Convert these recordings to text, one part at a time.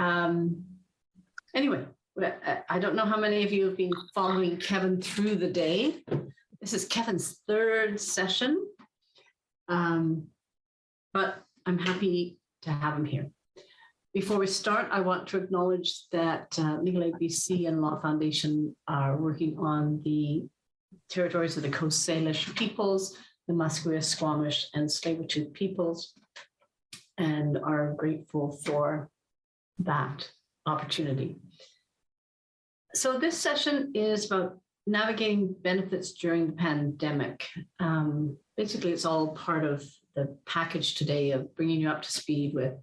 Anyway, I don't know how many of you have been following Kevin through the day. This is Kevin's third session, but I'm happy to have him here. Before we start, I want to acknowledge that Legal Aid BC and Law Foundation are working on the territories of the Coast Salish peoples, the Musqueam, Squamish, and Tsleil-Waututh peoples, and are grateful for that opportunity. So this session is about navigating benefits during the pandemic. Basically, it's all part of the package today of bringing you up to speed with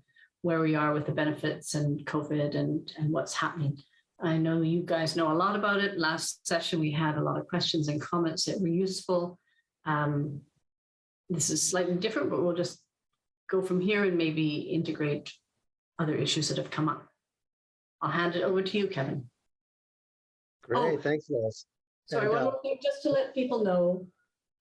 where we are with the benefits and COVID and what's happening. I know you guys know a lot about it. Last session, we had a lot of questions and comments that were useful. This is slightly different, but we'll just go from here and maybe integrate other issues that have come up. I'll hand it over to you, Kevin. Great, thanks, Liz. Sorry, one more thing, just to let people know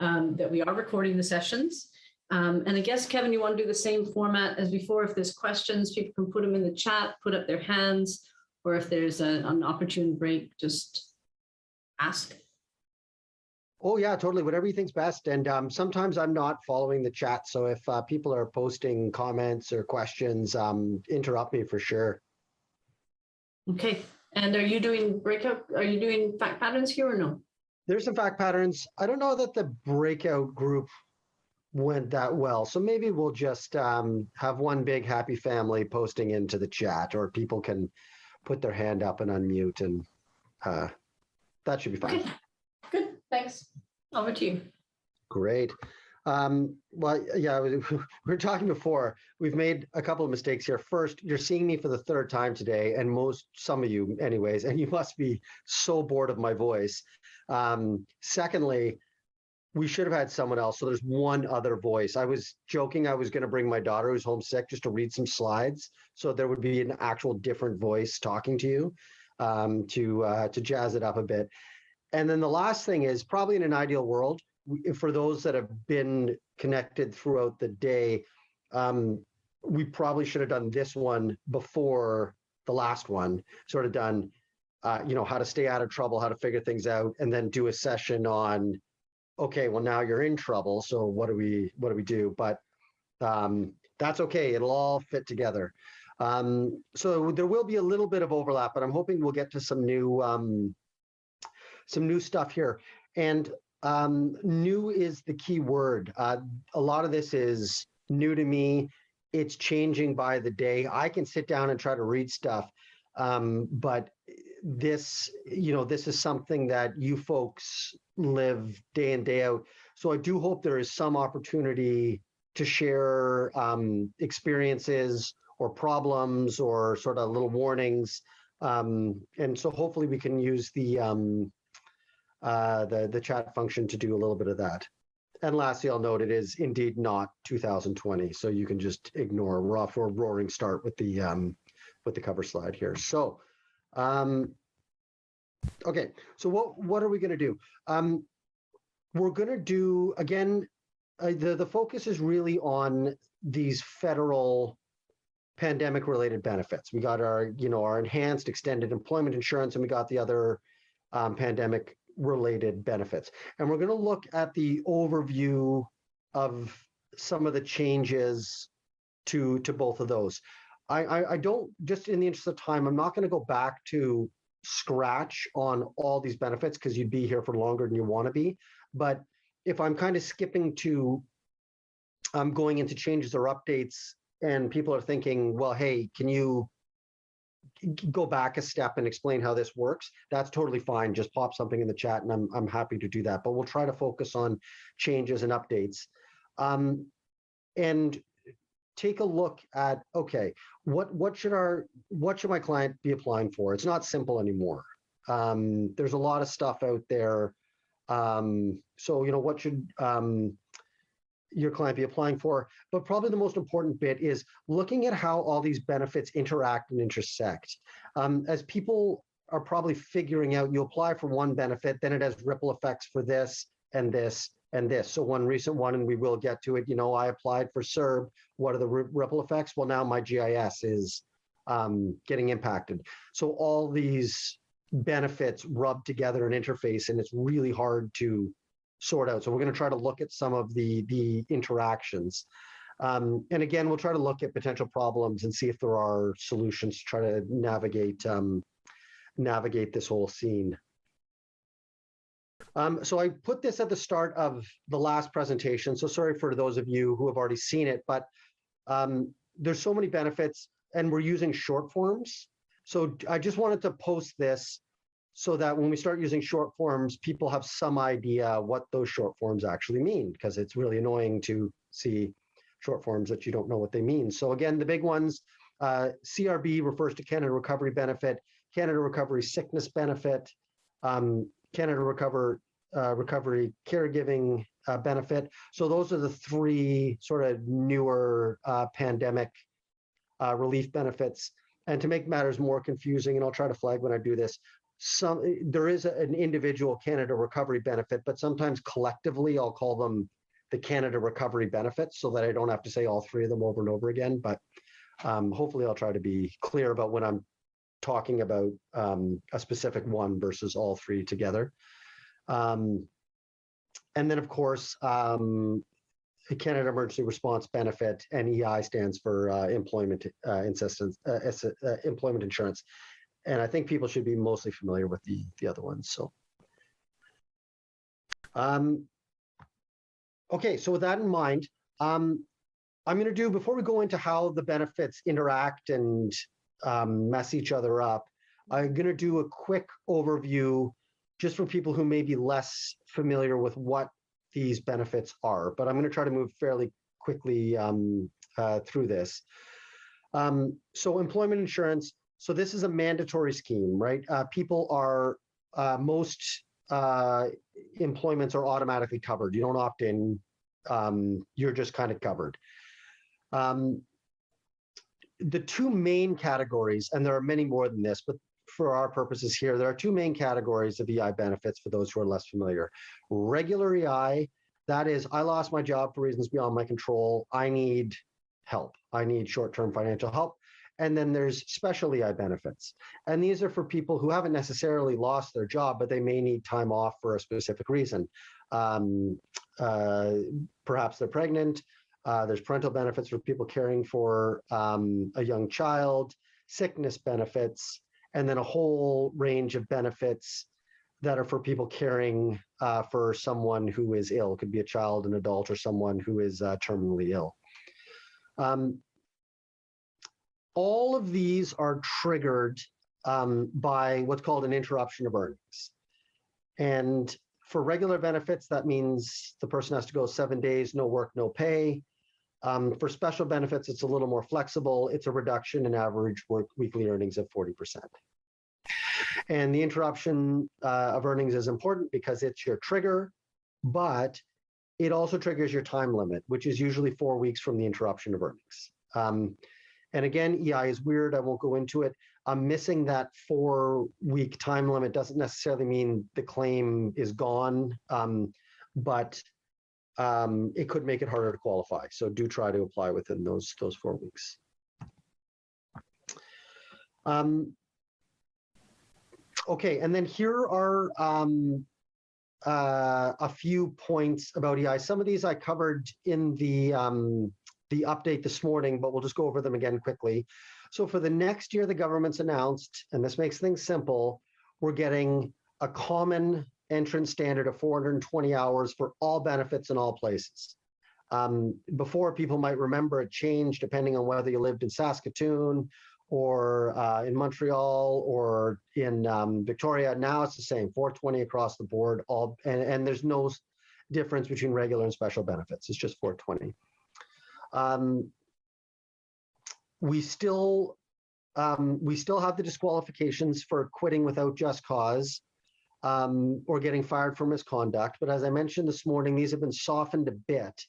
that we are recording the sessions. And I guess, Kevin, you want to do the same format as before. If there's questions, people can put them in the chat, put up their hands, or if there's an opportune break, just ask. Oh, yeah, totally. Whatever you think's best. And sometimes I'm not following the chat. So if people are posting comments or questions, interrupt me for sure. Okay. And are you doing breakout? Are you doing fact patterns here or no? There's some fact patterns. I don't know that the breakout group went that well. So maybe we'll just have one big happy family posting into the chat, or people can put their hand up and unmute, and that should be fine. Okay. Good. Thanks. Over to you. Great. Well, yeah, we were talking before. We've made a couple of mistakes here. First, you're seeing me for the third time today, and some of you anyways, and you must be so bored of my voice. Secondly, we should have had someone else. So there's one other voice. I was joking I was going to bring my daughter who's homesick just to read some slides. So there would be an actual different voice talking to you to jazz it up a bit. And then the last thing is, probably in an ideal world, for those that have been connected throughout the day, we probably should have done this one before the last one, sort of done, how to stay out of trouble, how to figure things out, and then do a session on, okay, well, now you're in trouble. So what do we do? But that's okay. It'll all fit together. So there will be a little bit of overlap, but I'm hoping we'll get to some new stuff here. And new is the key word. A lot of this is new to me. It's changing by the day. I can sit down and try to read stuff, but this is something that you folks live day in, day out. So I do hope there is some opportunity to share experiences or problems or sort of little warnings. And so hopefully we can use the chat function to do a little bit of that. And lastly, I'll note it is indeed not 2020, so you can just ignore. We're off to a roaring start with the cover slide here. So, okay. So what are we going to do? We're going to do again. The focus is really on these federal pandemic-related benefits. We got our enhanced extended employment insurance, and we got the other pandemic related benefits. And we're going to look at the overview of some of the changes to both of those. I don't, just in the interest of time, I'm not going to go back to scratch on all these benefits because you'd be here for longer than you want to be. But if I'm kind of skipping to going into changes or updates and people are thinking, well, hey, can you go back a step and explain how this works? That's totally fine. Just pop something in the chat and I'm happy to do that. But we'll try to focus on changes and updates. And take a look at, okay, what should my client be applying for? It's not simple anymore. There's a lot of stuff out there. So, what should your client be applying for? But probably the most important bit is looking at how all these benefits interact and intersect. As people are probably figuring out, you apply for one benefit, then it has ripple effects for this and this and this. So one recent one, and we will get to it, I applied for CERB. What are the ripple effects? Well, now my GIS is getting impacted. So all these benefits rub together and interface, and it's really hard to sort out. So we're going to try to look at some of the interactions. And again, we'll try to look at potential problems and see if there are solutions to try to navigate this whole scene. So I put this at the start of the last presentation, so sorry for those of you who have already seen it, but there's so many benefits, and we're using short forms. So I just wanted to post this so that when we start using short forms, people have some idea what those short forms actually mean, because it's really annoying to see short forms that you don't know what they mean. So again, the big ones, CRB refers to Canada Recovery Benefit, Canada Recovery Sickness Benefit, Canada Recovery Caregiving Benefit. So those are the three sort of newer pandemic relief benefits. And to make matters more confusing, and I'll try to flag when I do this, there is an individual Canada Recovery Benefit, but sometimes collectively I'll call them the Canada Recovery Benefits so that I don't have to say all three of them over and over again. But hopefully I'll try to be clear about when I'm talking about a specific one versus all three together. And then, of course, Canada Emergency Response Benefit, and EI stands for employment employment insurance. And I think people should be mostly familiar with the other ones. So, okay, so with that in mind, I'm going to do, before we go into how the benefits interact and mess each other up, I'm going to do a quick overview just for people who may be less familiar with what these benefits are, but I'm going to try to move fairly quickly through this. So employment insurance, so this is a mandatory scheme, right? People are, most employments are automatically covered. You don't opt in, you're just kind of covered. The two main categories, and there are many more than this, but for our purposes here, there are two main categories of EI benefits for those who are less familiar. Regular EI, that is, I lost my job for reasons beyond my control. I need help. I need short-term financial help. And then there's special EI benefits. And these are for people who haven't necessarily lost their job, but they may need time off for a specific reason. Perhaps they're pregnant. There's parental benefits for people caring for a young child, sickness benefits, and then a whole range of benefits that are for people caring for someone who is ill. It could be a child, an adult, or someone who is terminally ill. All of these are triggered by what's called an interruption of earnings. And for regular benefits, that means the person has to go 7 days, no work, no pay. For special benefits, it's a little more flexible. It's a reduction in average weekly earnings of 40%. And the interruption of earnings is important because it's your trigger, but it also triggers your time limit, which is usually 4 weeks from the interruption of earnings. And again, EI is weird. I won't go into it. Missing that 4-week time limit doesn't necessarily mean the claim is gone, but it could make it harder to qualify. So do try to apply within those 4 weeks. Okay, and then here are a few points about EI. Some of these I covered in the update this morning, but we'll just go over them again quickly. So for the next year, the government's announced, and this makes things simple, we're getting a common entrance standard of 420 hours for all benefits in all places. Before, people might remember it changed depending on whether you lived in Saskatoon or in Montreal or in Victoria. Now it's the same, 420 across the board, and there's no difference between regular and special benefits. It's just 420. We still have the disqualifications for quitting without just cause or getting fired for misconduct. But as I mentioned this morning, these have been softened a bit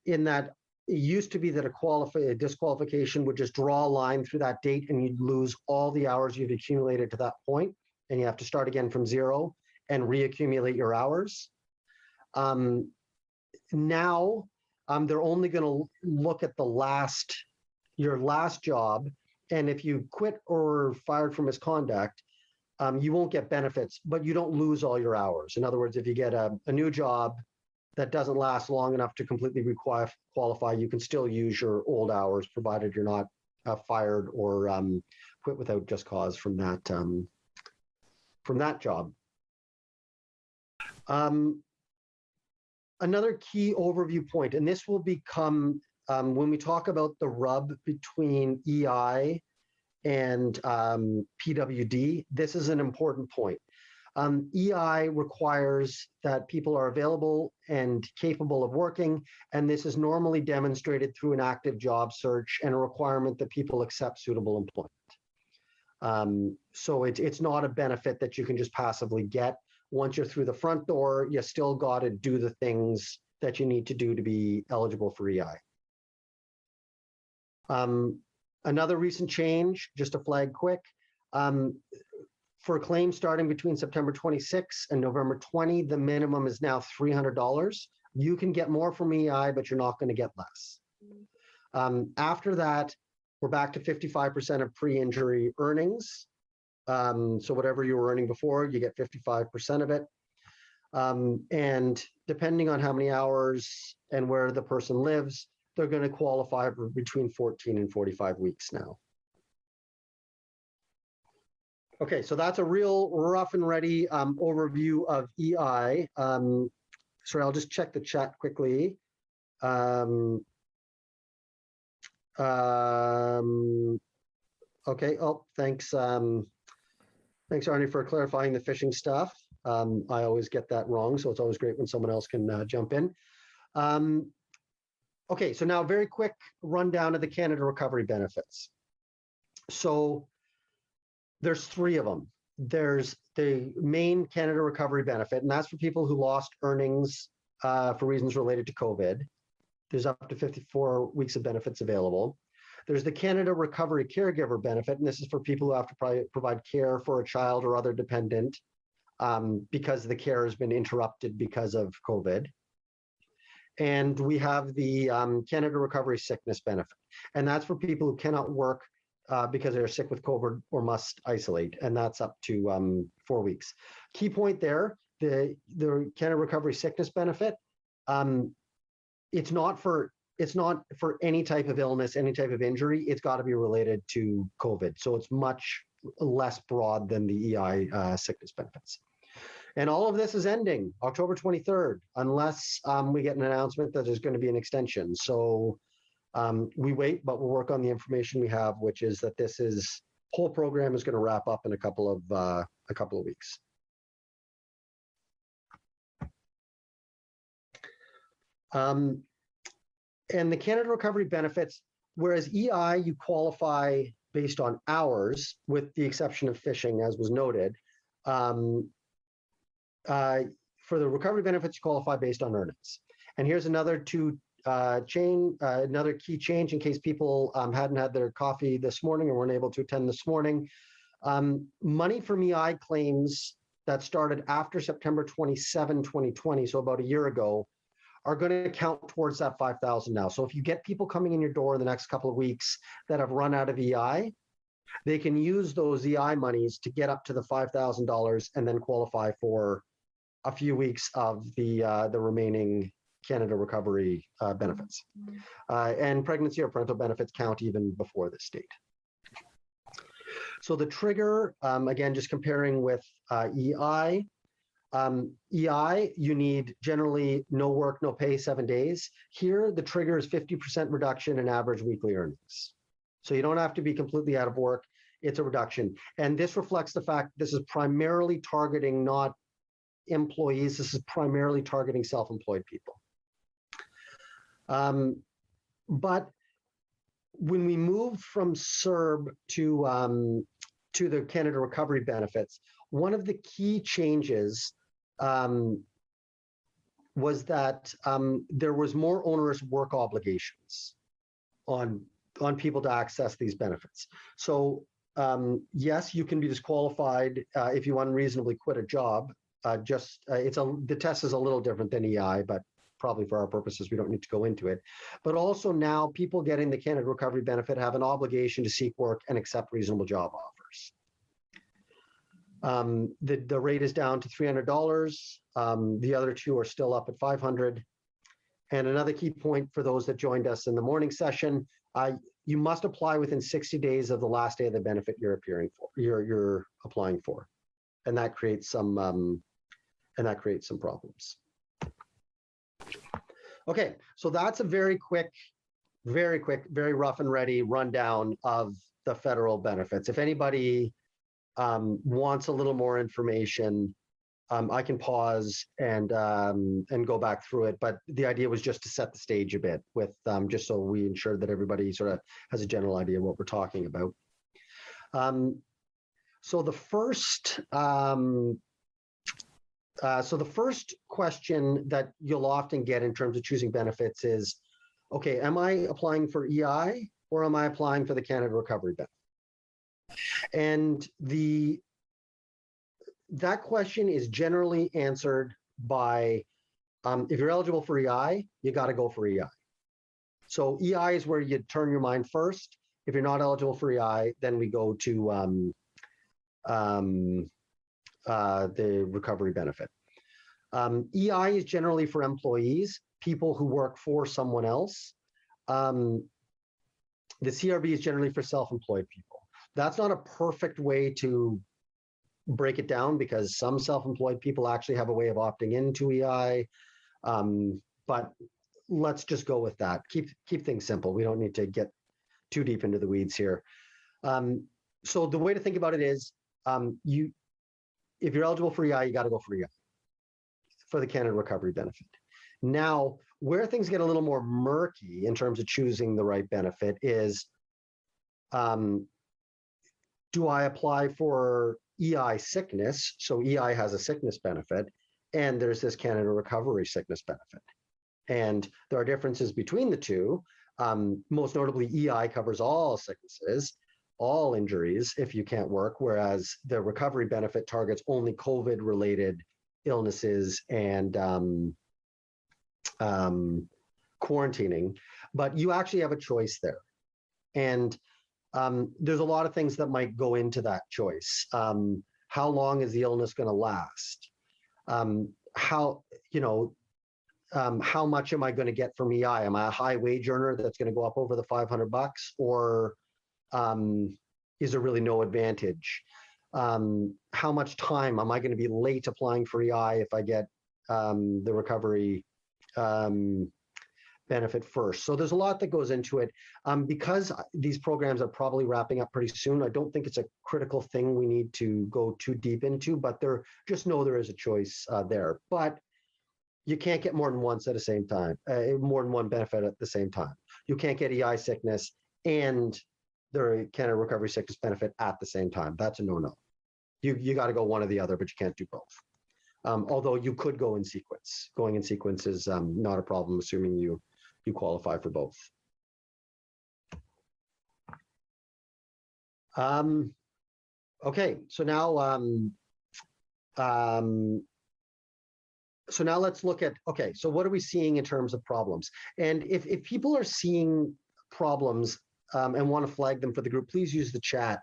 in that it used to be that a disqualification would just draw a line through that date and you'd lose all the hours you've accumulated to that point, and you have to start again from zero and reaccumulate your hours. Now, they're only going to look at your last job, And if you quit or fired for misconduct, you won't get benefits, but you don't lose all your hours. In other words, if you get a new job that doesn't last long enough to completely qualify, you can still use your old hours, provided you're not fired or quit without just cause from that job. Another key overview point, and this will become when we talk about the rub between EI and PWD, this is an important point. EI requires that people are available and capable of working, and this is normally demonstrated through an active job search and a requirement that people accept suitable employment. So it's not a benefit that you can just passively get. Once you're through the front door, you still got to do the things that you need to do to be eligible for EI. Another recent change, just to flag quick, for claims starting between September 26 and November 20, the minimum is now $300. You can get more from EI, but you're not going to get less. After that, we're back to 55% of pre-injury earnings. So whatever you were earning before, you get 55% of it. And depending on how many hours and where the person lives, they're going to qualify for between 14 and 45 weeks now. Okay, so that's a real rough and ready overview of EI. Sorry, I'll just check the chat quickly. Okay, oh, thanks. Thanks, Arnie, for clarifying the phishing stuff. I always get that wrong, so it's always great when someone else can jump in. Okay, so now very quick rundown of the Canada Recovery benefits. So there's three of them. There's the main Canada Recovery benefit, and that's for people who lost earnings for reasons related to COVID. There's up to 54 weeks of benefits available. There's the Canada Recovery Caregiver benefit, and this is for people who have to provide care for a child or other dependent because the care has been interrupted because of COVID. And we have the Canada Recovery Sickness benefit, and that's for people who cannot work because they're sick with COVID or must isolate, and that's up to 4 weeks. Key point there, the Canada Recovery Sickness benefit, it's not for any type of illness, any type of injury. It's got to be related to COVID. So it's much less broad than the EI sickness benefits. And all of this is ending October 23rd, unless we get an announcement that there's going to be an extension. So we wait, but we'll work on the information we have, which is that this whole program is going to wrap up in a couple of weeks. And the Canada Recovery benefits, whereas EI, you qualify based on hours, with the exception of phishing, as was noted. For the recovery benefits, you qualify based on earnings. And here's another another key change in case people hadn't had their coffee this morning or weren't able to attend this morning. Money from EI claims that started after September 27, 2020, so about a year ago, are going to count towards that $5,000 now. So if you get people coming in your door in the next couple of weeks that have run out of EI, they can use those EI monies to get up to the $5,000 and then qualify for a few weeks of the remaining Canada Recovery benefits. And pregnancy or parental benefits count even before this date. So the trigger, again, just comparing with EI, EI, you need generally no work, no pay, 7 days. Here, the trigger is 50% reduction in average weekly earnings. So you don't have to be completely out of work. It's a reduction. And this reflects the fact this is primarily targeting not employees. This is primarily targeting self-employed people. But when we moved from CERB to the Canada Recovery benefits, one of the key changes was that there was more onerous work obligations on people to access these benefits. So yes, you can be disqualified if you unreasonably quit a job. The test is a little different than EI, but probably for our purposes, we don't need to go into it. But also now people getting the Canada Recovery Benefit have an obligation to seek work and accept reasonable job offers. The rate is down to $300. The other two are still up at $500. And another key point for those that joined us in the morning session, you must apply within 60 days of the last day of the benefit you're appearing for, you're applying for, and that creates some problems. Okay, so that's a very quick, very rough and ready rundown of the federal benefits. If anybody wants a little more information, I can pause and go back through it. But the idea was just to set the stage a bit with just so we ensure that everybody sort of has a general idea of what we're talking about. So the first question that you'll often get in terms of choosing benefits is, okay, am I applying for EI or am I applying for the Canada Recovery Benefit? And that question is generally answered by, if you're eligible for EI, you got to go for EI. So EI is where you turn your mind first. If you're not eligible for EI, then we go to the recovery benefit. EI is generally for employees, people who work for someone else. The CRB is generally for self-employed people. That's not a perfect way to break it down because some self-employed people actually have a way of opting into EI, but let's just go with that. Keep things simple. We don't need to get too deep into the weeds here. So the way to think about it is, if you're eligible for EI, you got to go for EI, for the Canada Recovery Benefit. Now, where things get a little more murky in terms of choosing the right benefit is, do I apply for EI sickness? So EI has a sickness benefit, and there's this Canada Recovery Sickness Benefit. And there are differences between the two. Most notably, EI covers all sicknesses, all injuries if you can't work, whereas the recovery benefit targets only COVID-related illnesses and quarantining. But you actually have a choice there. And there's a lot of things that might go into that choice. How long is the illness going to last? How much am I going to get from EI? Am I a high wage earner that's going to go up over the $500, or is there really no advantage? How much time am I going to be late applying for EI if I get the recovery benefit first? So there's a lot that goes into it. Because these programs are probably wrapping up pretty soon, I don't think it's a critical thing we need to go too deep into, but just know there is a choice there. But you can't get more than once at the same time, more than one benefit at the same time. You can't get EI sickness and the Canada Recovery Sickness Benefit at the same time. That's a no-no. You got to go one or the other, but you can't do both. Although you could go in sequence. Going in sequence is not a problem, assuming you qualify for both. Okay, so now let's look at, okay, so what are we seeing in terms of problems? And if people are seeing problems and want to flag them for the group, please use the chat.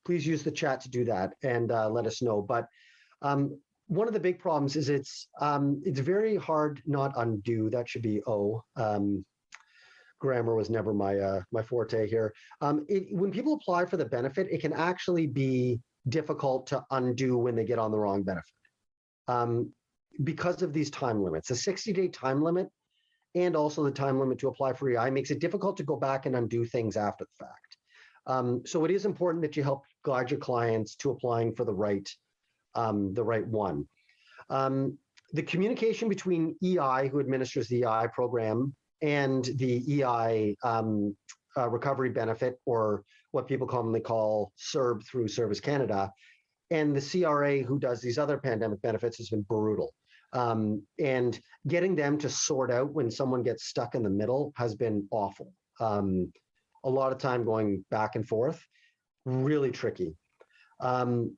Please use the chat to do that and let us know. But one of the big problems is it's very hard, not undo. That should be O. Grammar was never my forte here. When people apply for the benefit, it can actually be difficult to undo when they get on the wrong benefit. Because of these time limits. A 60-day time limit and also the time limit to apply for EI makes it difficult to go back and undo things after the fact. So it is important that you help guide your clients to applying for the right one. The communication between EI, who administers the EI program, and the EI recovery benefit, or what people commonly call CERB through Service Canada, and the CRA, who does these other pandemic benefits, has been brutal. And getting them to sort out when someone gets stuck in the middle has been awful. A lot of time going back and forth, really tricky. And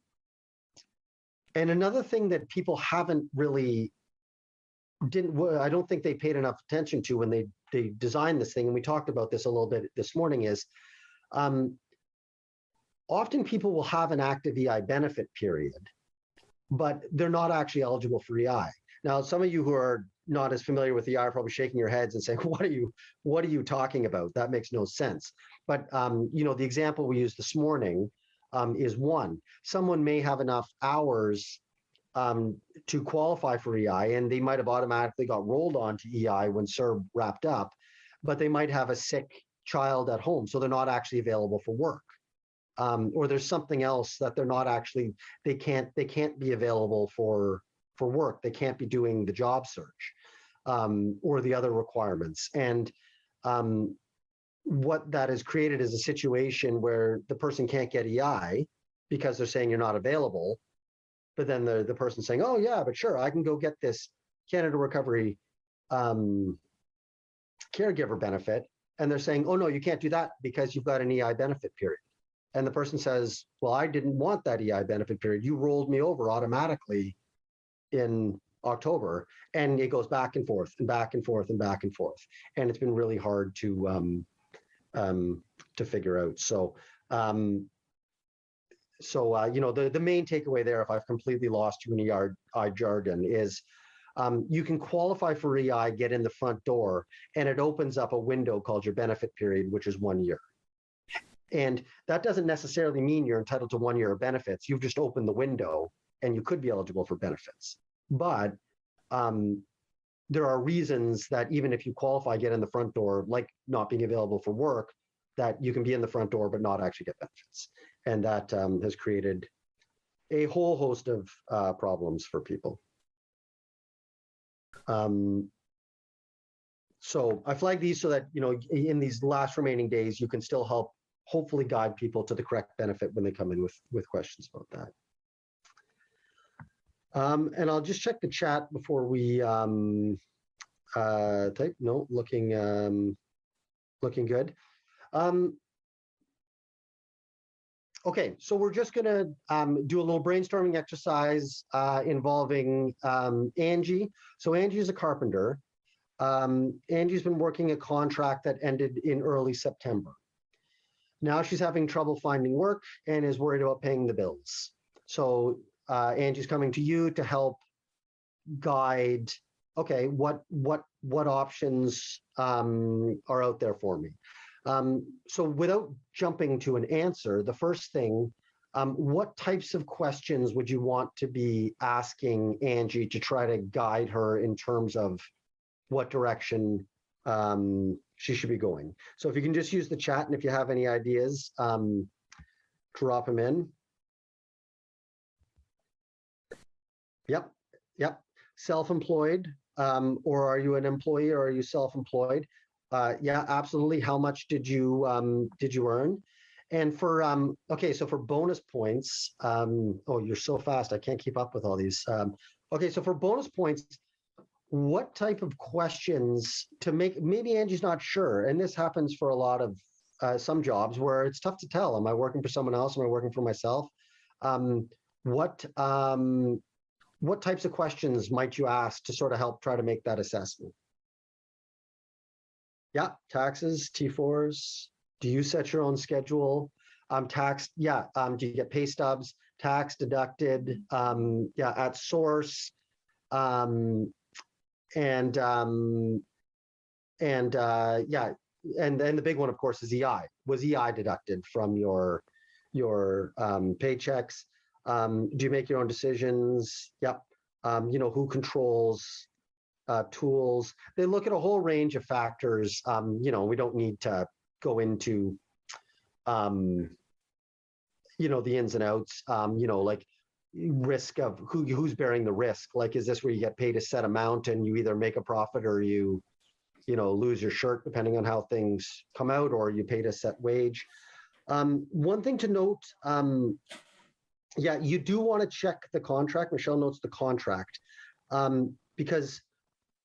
another thing that people haven't really I don't think they paid enough attention to when they designed this thing, and we talked about this a little bit this morning, is often people will have an active EI benefit period, but they're not actually eligible for EI. Now, some of you who are not as familiar with EI are probably shaking your heads and saying, what are you talking about? That makes no sense. But the example we used this morning is one. Someone may have enough hours to qualify for EI, and they might have automatically got rolled onto EI when CERB wrapped up, but they might have a sick child at home, so they're not actually available for work. Or there's something else that they're not actually, they can't be available for work. They can't be doing the job search or the other requirements. And what that has created is a situation where the person can't get EI because they're saying you're not available. But then the person's saying, oh yeah, but sure, I can go get this Canada Recovery caregiver benefit. And they're saying, oh no, you can't do that because you've got an EI benefit period. And the person says, well, I didn't want that EI benefit period. You rolled me over automatically in October. And it goes back and forth and back and forth and back and forth. And it's been really hard to figure out. So, the main takeaway there, if I've completely lost you in EI jargon, is you can qualify for EI, get in the front door, and it opens up a window called your benefit period, which is 1 year. And that doesn't necessarily mean you're entitled to 1 year of benefits. You've just opened the window and you could be eligible for benefits. But there are reasons that even if you qualify, get in the front door, like not being available for work, that you can be in the front door but not actually get benefits. And that has created a whole host of problems for people. So I flagged these so that, in these last remaining days, you can still help hopefully guide people to the correct benefit when they come in with questions about that. And I'll just check the chat before we type. No, looking good. Okay, so we're just going to do a little brainstorming exercise involving Angie. So Angie is a carpenter. Angie's been working a contract that ended in early September. Now she's having trouble finding work and is worried about paying the bills. So Angie's coming to you to help guide, okay, what options are out there for me? So without jumping to an answer, the first thing, what types of questions would you want to be asking Angie to try to guide her in terms of what direction she should be going? So if you can just use the chat, and if you have any ideas, drop them in. Yep. Self-employed, or are you an employee, or are you self-employed? Yeah, absolutely. How much did you earn? And for okay, so for bonus points, oh, you're so fast, I can't keep up with all these. Okay, so for bonus points, what type of questions to make? Maybe Angie's not sure, and this happens for a lot of some jobs where it's tough to tell. Am I working for someone else? Am I working for myself? What types of questions might you ask to sort of help try to make that assessment? Yeah, taxes, T4s. Do you set your own schedule? Tax, yeah. Do you get pay stubs, tax deducted? Yeah, at source. Yeah, and then the big one, of course, is EI. Was EI deducted from your paychecks? Do you make your own decisions? Yep. Who controls tools? They look at a whole range of factors. We don't need to go into, the ins and outs. Like risk of who's bearing the risk. Like, is this where you get paid a set amount and you either make a profit or you lose your shirt depending on how things come out, or you paid a set wage? One thing to note. Yeah, you do want to check the contract. Michelle notes the contract because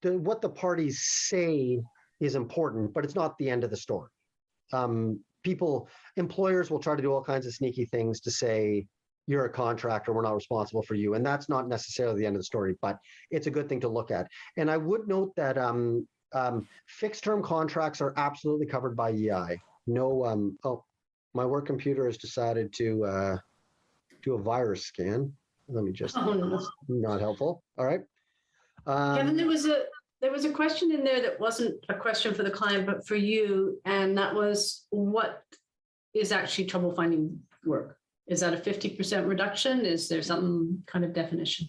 what the parties say is important, but it's not the end of the story. Employers will try to do all kinds of sneaky things to say, you're a contractor, we're not responsible for you. And that's not necessarily the end of the story, but it's a good thing to look at. And I would note that fixed term contracts are absolutely covered by EI. No, oh, my work computer has decided to do a virus scan. Let me just, Oh, no. not helpful. All right. Kevin, there was a question in there that wasn't a question for the client, but for you, and that was, what is actually trouble finding work? Is that a 50% reduction? Is there some kind of definition?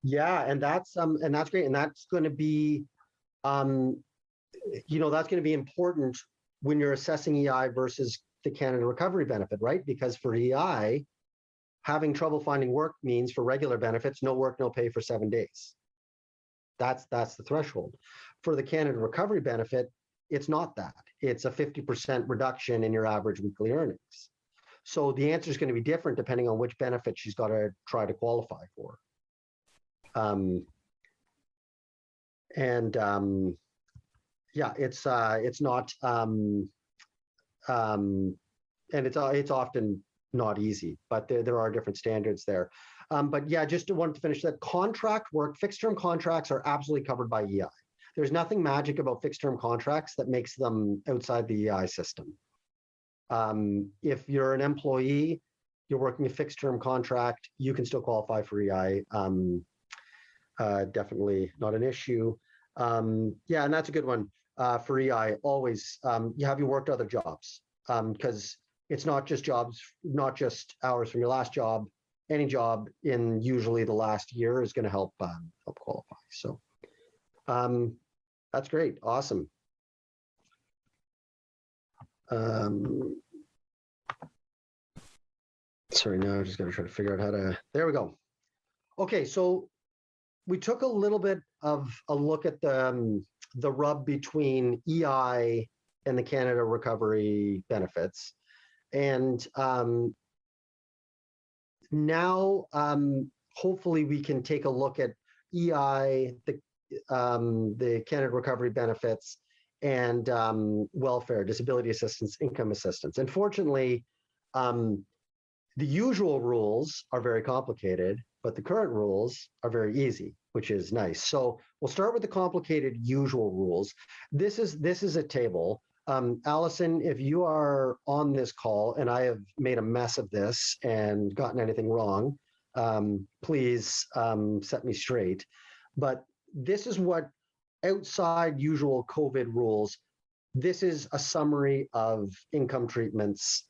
Yeah, and that's great, and that's going to be, you know, that's going to be important when you're assessing EI versus the Canada Recovery Benefit, right? Because for EI, having trouble finding work means for regular benefits, no work, no pay for 7 days. That's the threshold. For the Canada Recovery Benefit, it's not that. It's a 50% reduction in your average weekly earnings. So the answer is going to be different depending on which benefit she's got to try to qualify for. Yeah, it's not, and it's often not easy, but there are different standards there. But yeah, just wanted to finish that. Contract work, fixed term contracts are absolutely covered by EI. There's nothing magic about fixed term contracts that makes them outside the EI system. If you're an employee, you're working a fixed term contract, you can still qualify for EI. Definitely not an issue. Yeah, and that's a good one for EI. Always, have you worked other jobs? Because it's not just jobs, not just hours from your last job. Any job in usually the last year is going to help qualify. So that's great. Awesome. Sorry, now I'm just going to try to figure out how to, there we go. Okay, so we took a little bit of a look at the rub between EI and the Canada Recovery Benefits. And now, hopefully we can take a look at EI, the Canada Recovery Benefits, and welfare, disability assistance, income assistance. Unfortunately, the usual rules are very complicated, but the current rules are very easy, which is nice. So we'll start with the complicated usual rules. This is a table. Allison, if you are on this call and I have made a mess of this and gotten anything wrong, please set me straight. But this is what, outside usual COVID rules, this is a summary of income treatments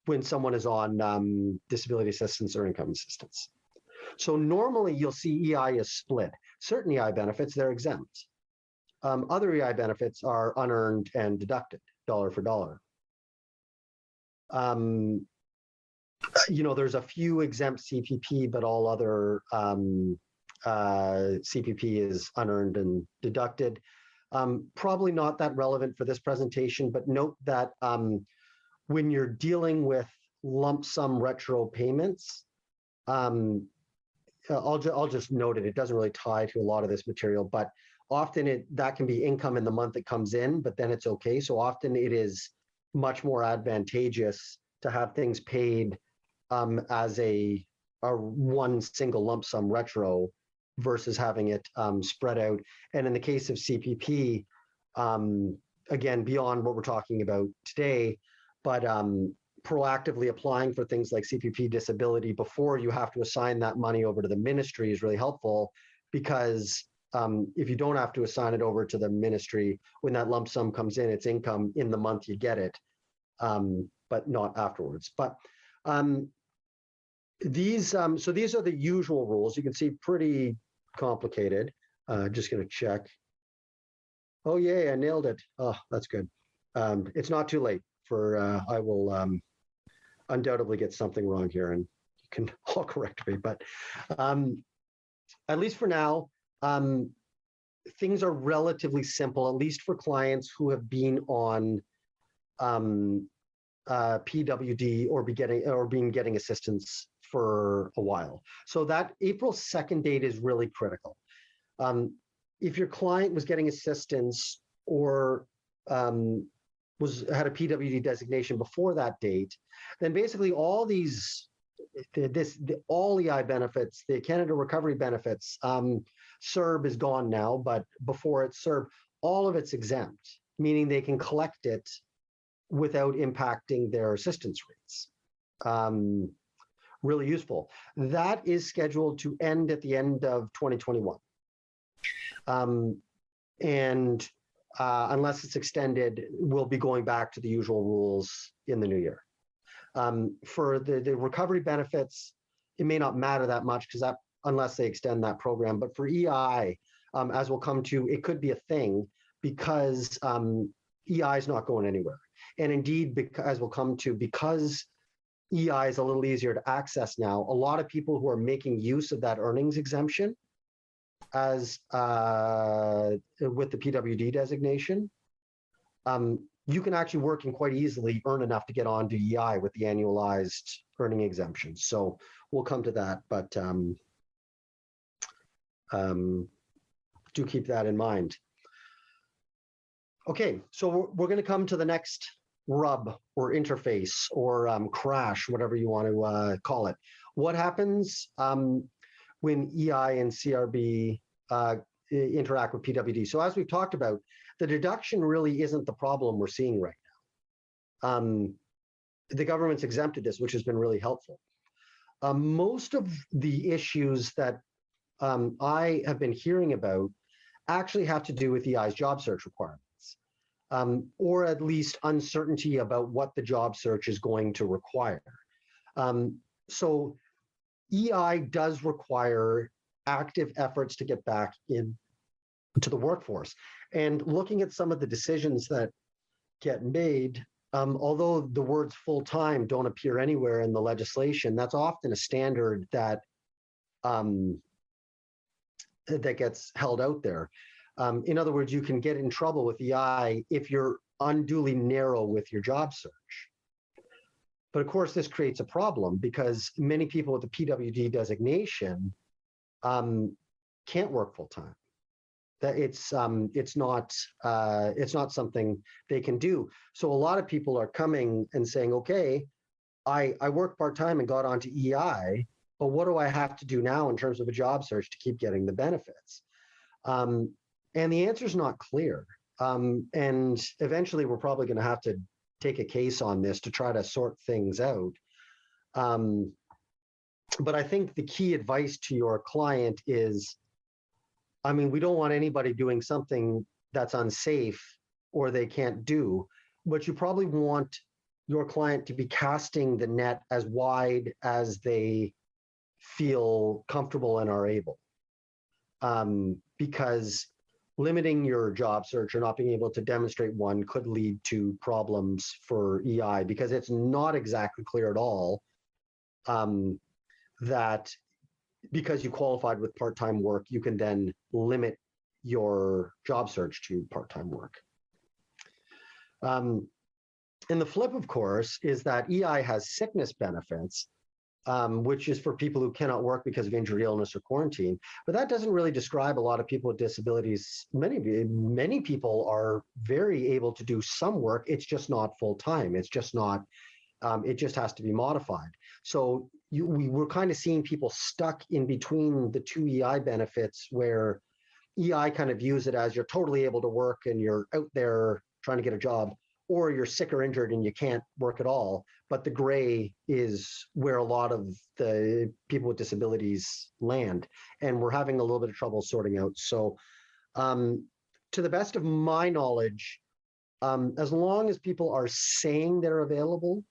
when someone is on disability assistance or income assistance. So normally you'll see EI is split. Certain EI benefits, they're exempt. Other EI benefits are unearned and deducted, dollar for dollar. You know, there's a few exempt CPP, but all other CPP is unearned and deducted. Probably not that relevant for this presentation, but note that when you're dealing with lump sum retro payments, I'll just note it. It doesn't really tie to a lot of this material, but often that can be income in the month it comes in, but then it's okay. So often it is much more advantageous to have things paid as a one single lump sum retro versus having it spread out. And in the case of CPP, again, beyond what we're talking about today, but proactively applying for things like CPP disability before you have to assign that money over to the ministry is really helpful, because if you don't have to assign it over to the ministry, when that lump sum comes in, it's income in the month you get it, but not afterwards. But these are the usual rules. You can see pretty complicated. Just going to check. Oh, yeah, I nailed it. Oh, that's good. It's not too late for, I will undoubtedly get something wrong here and you can all correct me. But at least for now, things are relatively simple, at least for clients who have been on PWD or been getting assistance for a while. So that April 2nd date is really critical. If your client was getting assistance or had a PWD designation before that date, then basically all these, all EI benefits, the Canada Recovery benefits, CERB is gone now, but before it's CERB, all of it's exempt, meaning they can collect it without impacting their assistance rates. Really useful. That is scheduled to end at the end of 2021. And unless it's extended, we'll be going back to the usual rules in the new year. For the recovery benefits, it may not matter that much because that, unless they extend that program, but for EI, as we'll come to, it could be a thing because EI is not going anywhere. And indeed, as we'll come to, because EI is a little easier to access now, a lot of people who are making use of that earnings exemption as with the PWD designation, you can actually work and quite easily earn enough to get onto EI with the annualized earning exemption. So we'll come to that, but do keep that in mind. Okay, so we're going to come to the next rub or interface or crash, whatever you want to call it. What happens when EI and CRB interact with PWD? So as we've talked about, the deduction really isn't the problem we're seeing right now. The government's exempted this, which has been really helpful. Most of the issues that I have been hearing about actually have to do with EI's job search requirements. Or at least uncertainty about what the job search is going to require. So EI does require active efforts to get back into the workforce. And looking at some of the decisions that get made, although the words full-time don't appear anywhere in the legislation, that's often a standard that that gets held out there. In other words, you can get in trouble with EI if you're unduly narrow with your job search. But of course, this creates a problem because many people with the PWD designation can't work full time. That it's not something they can do. So a lot of people are coming and saying, okay, I work part time and got onto EI, but what do I have to do now in terms of a job search to keep getting the benefits? And the answer is not clear. And eventually, we're probably going to have to take a case on this to try to sort things out. But I think the key advice to your client is, I mean, we don't want anybody doing something that's unsafe or they can't do, but you probably want your client to be casting the net as wide as they feel comfortable and are able. Because limiting your job search or not being able to demonstrate one could lead to problems for EI because it's not exactly clear at all that because you qualified with part-time work, you can then limit your job search to part-time work. And the flip, of course, is that EI has sickness benefits, which is for people who cannot work because of injury, illness, or quarantine. But that doesn't really describe a lot of people with disabilities. Many people are very able to do some work. It's just not full time. It's just not, it just has to be modified. So we're kind of seeing people stuck in between the two EI benefits where EI kind of views it as you're totally able to work and you're out there trying to get a job, or you're sick or injured and you can't work at all. But the gray is where a lot of the people with disabilities land. And we're having a little bit of trouble sorting out. So to the best of my knowledge, as long as people are saying they're available,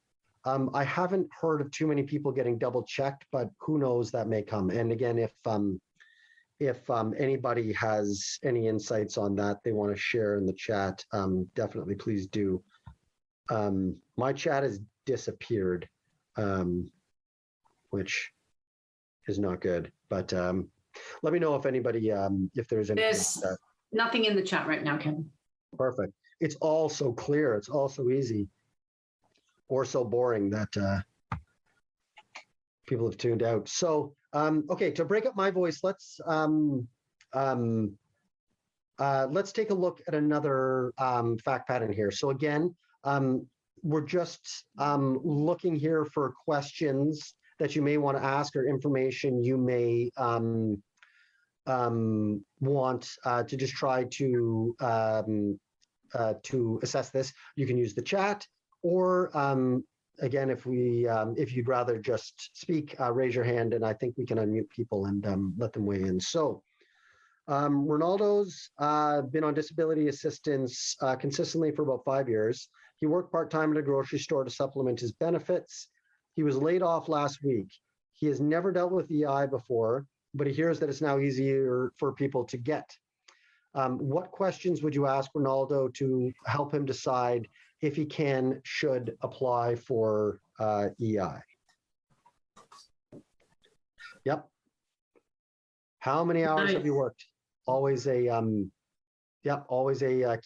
I haven't heard of too many people getting double checked, but who knows, that may come. And again, if anybody has any insights on that they want to share in the chat, definitely please do. My chat has disappeared, which is not good, but let me know if anybody, if there's any. There's nothing in the chat right now, Kevin. Perfect. It's all so clear. It's all so easy or so boring that people have tuned out. So, okay, to break up my voice, let's take a look at another fact pattern here. So again, We're just looking here for questions that you may want to ask or information you may want to just try to assess this. You can use the chat, or again, if you'd rather just speak, raise your hand, and I think we can unmute people and let them weigh in. So Ronaldo's been on disability assistance consistently for about 5 years. He worked part-time at a grocery store to supplement his benefits. He was laid off last week. He has never dealt with EI before, but he hears that it's now easier for people to get. What questions would you ask Ronaldo to help him decide if he should apply for EI? Yep. How many hours have you worked? Always a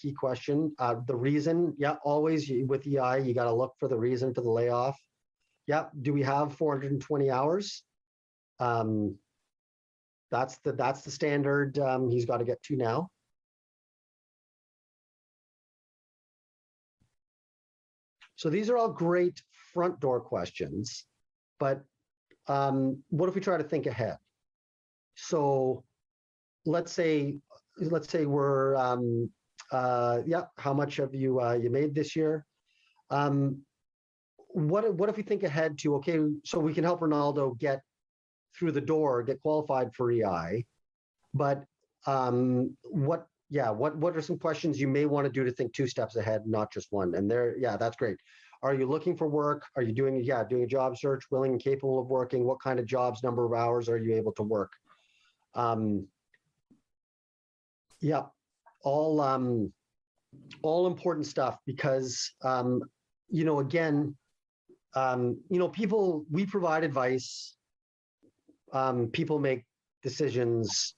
key question. The reason, always with EI, you got to look for the reason for the layoff. Do we have 420 hours? That's the standard he's got to get to now. So these are all great front door questions, but what if we try to think ahead? So let's say we're how much have you made this year? What if we think ahead to, okay, so we can help Ronaldo get through the door, get qualified for EI, but what are some questions you may want to do to think 2 steps ahead, not just one? And that's great. Are you looking for work? Are you doing a job search, willing and capable of working? What kind of jobs, number of hours are you able to work? All important stuff, because again, people, we provide advice. People make decisions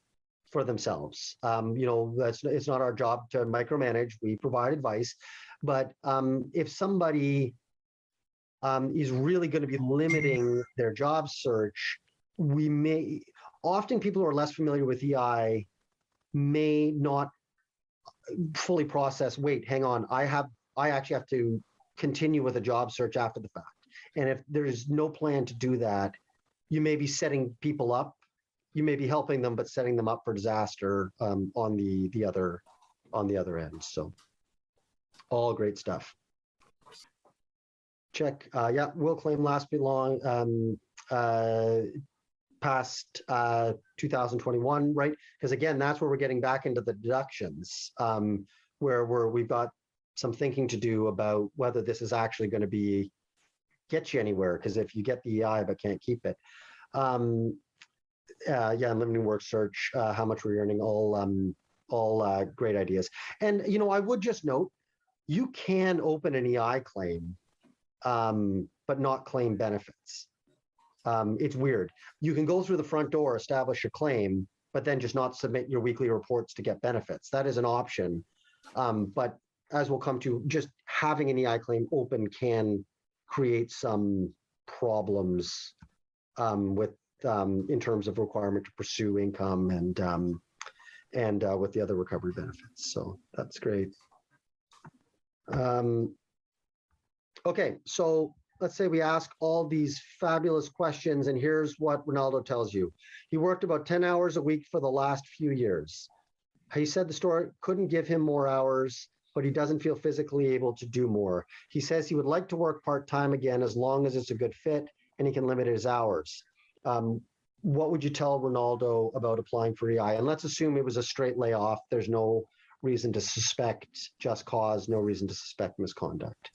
for themselves. It's not our job to micromanage. We provide advice, but if somebody is really going to be limiting their job search, often people who are less familiar with EI may not fully process, wait, hang on, I actually have to continue with a job search after the fact. And if there's no plan to do that, you may be setting people up. You may be helping them, but setting them up for disaster on the other end. So, all great stuff. Check. Will claim last be long past 2021, right? Because again, that's where we're getting back into the deductions, where we've got some thinking to do about whether this is actually going to get you anywhere. Because if you get the EI but can't keep it, limiting work search, how much we're earning, all great ideas. And I would just note, you can open an EI claim, but not claim benefits. It's weird. You can go through the front door, establish a claim, but then just not submit your weekly reports to get benefits. That is an option. But as we'll come to, just having an EI claim open can create some problems with in terms of requirement to pursue income and with the other recovery benefits. So that's great. Okay, so let's say we ask all these fabulous questions, and here's what Ronaldo tells you. He worked about 10 hours a week for the last few years. He said the store couldn't give him more hours, but he doesn't feel physically able to do more. He says he would like to work part-time again as long as it's a good fit and he can limit his hours. What would you tell Ronaldo about applying for EI? And let's assume it was a straight layoff. There's no reason to suspect just cause, no reason to suspect misconduct.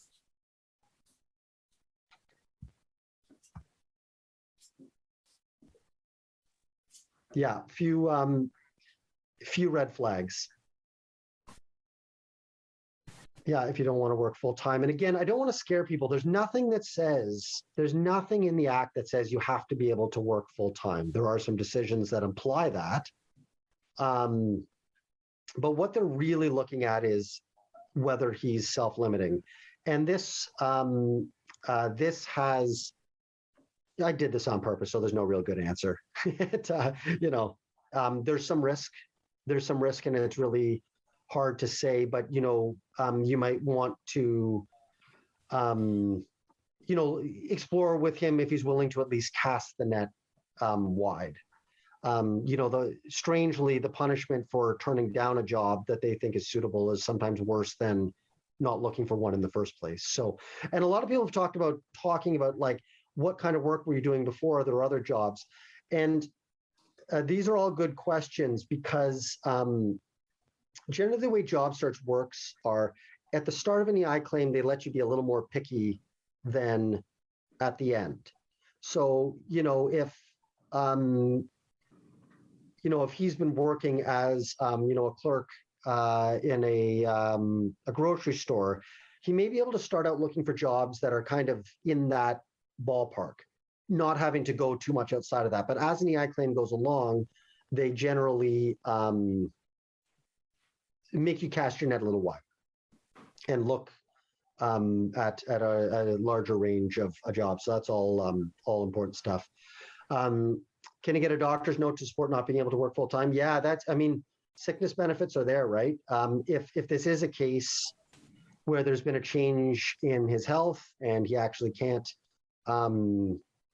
Yeah, few red flags. Yeah, if you don't want to work full time. And again, I don't want to scare people. There's nothing in the act that says you have to be able to work full time. There are some decisions that imply that. But what they're really looking at is whether he's self-limiting. And this has, I did this on purpose, so there's no real good answer. There's some risk. There's some risk, and it's really hard to say, but you might want to explore with him if he's willing to at least cast the net wide. Strangely, the punishment for turning down a job that they think is suitable is sometimes worse than not looking for one in the first place. So, and a lot of people have talking about like, what kind of work were you doing before? Are there other jobs? And these are all good questions because generally the way job search works are at the start of an EI claim, they let you be a little more picky than at the end. So, if he's been working as, a clerk in a grocery store, he may be able to start out looking for jobs that are kind of in that ballpark, not having to go too much outside of that. But as an EI claim goes along, they generally make you cast your net a little wide and look at a larger range of jobs. So that's all important stuff. Can you get a doctor's note to support not being able to work full time? Yeah, sickness benefits are there, right? If this is a case where there's been a change in his health and he actually can't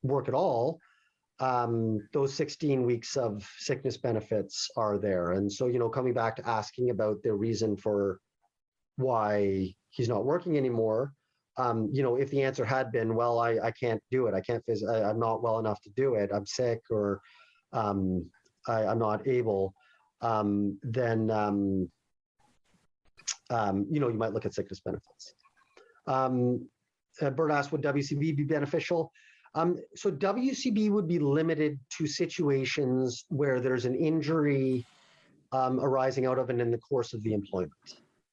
work at all, those 16 weeks of sickness benefits are there. And so, coming back to asking about the reason for why he's not working anymore, if the answer had been, well, I can't do it, I'm not well enough to do it, I'm sick, or I'm not able, then you might look at sickness benefits. Bert asked, would WCB be beneficial? So WCB would be limited to situations where there's an injury arising out of and in the course of the employment.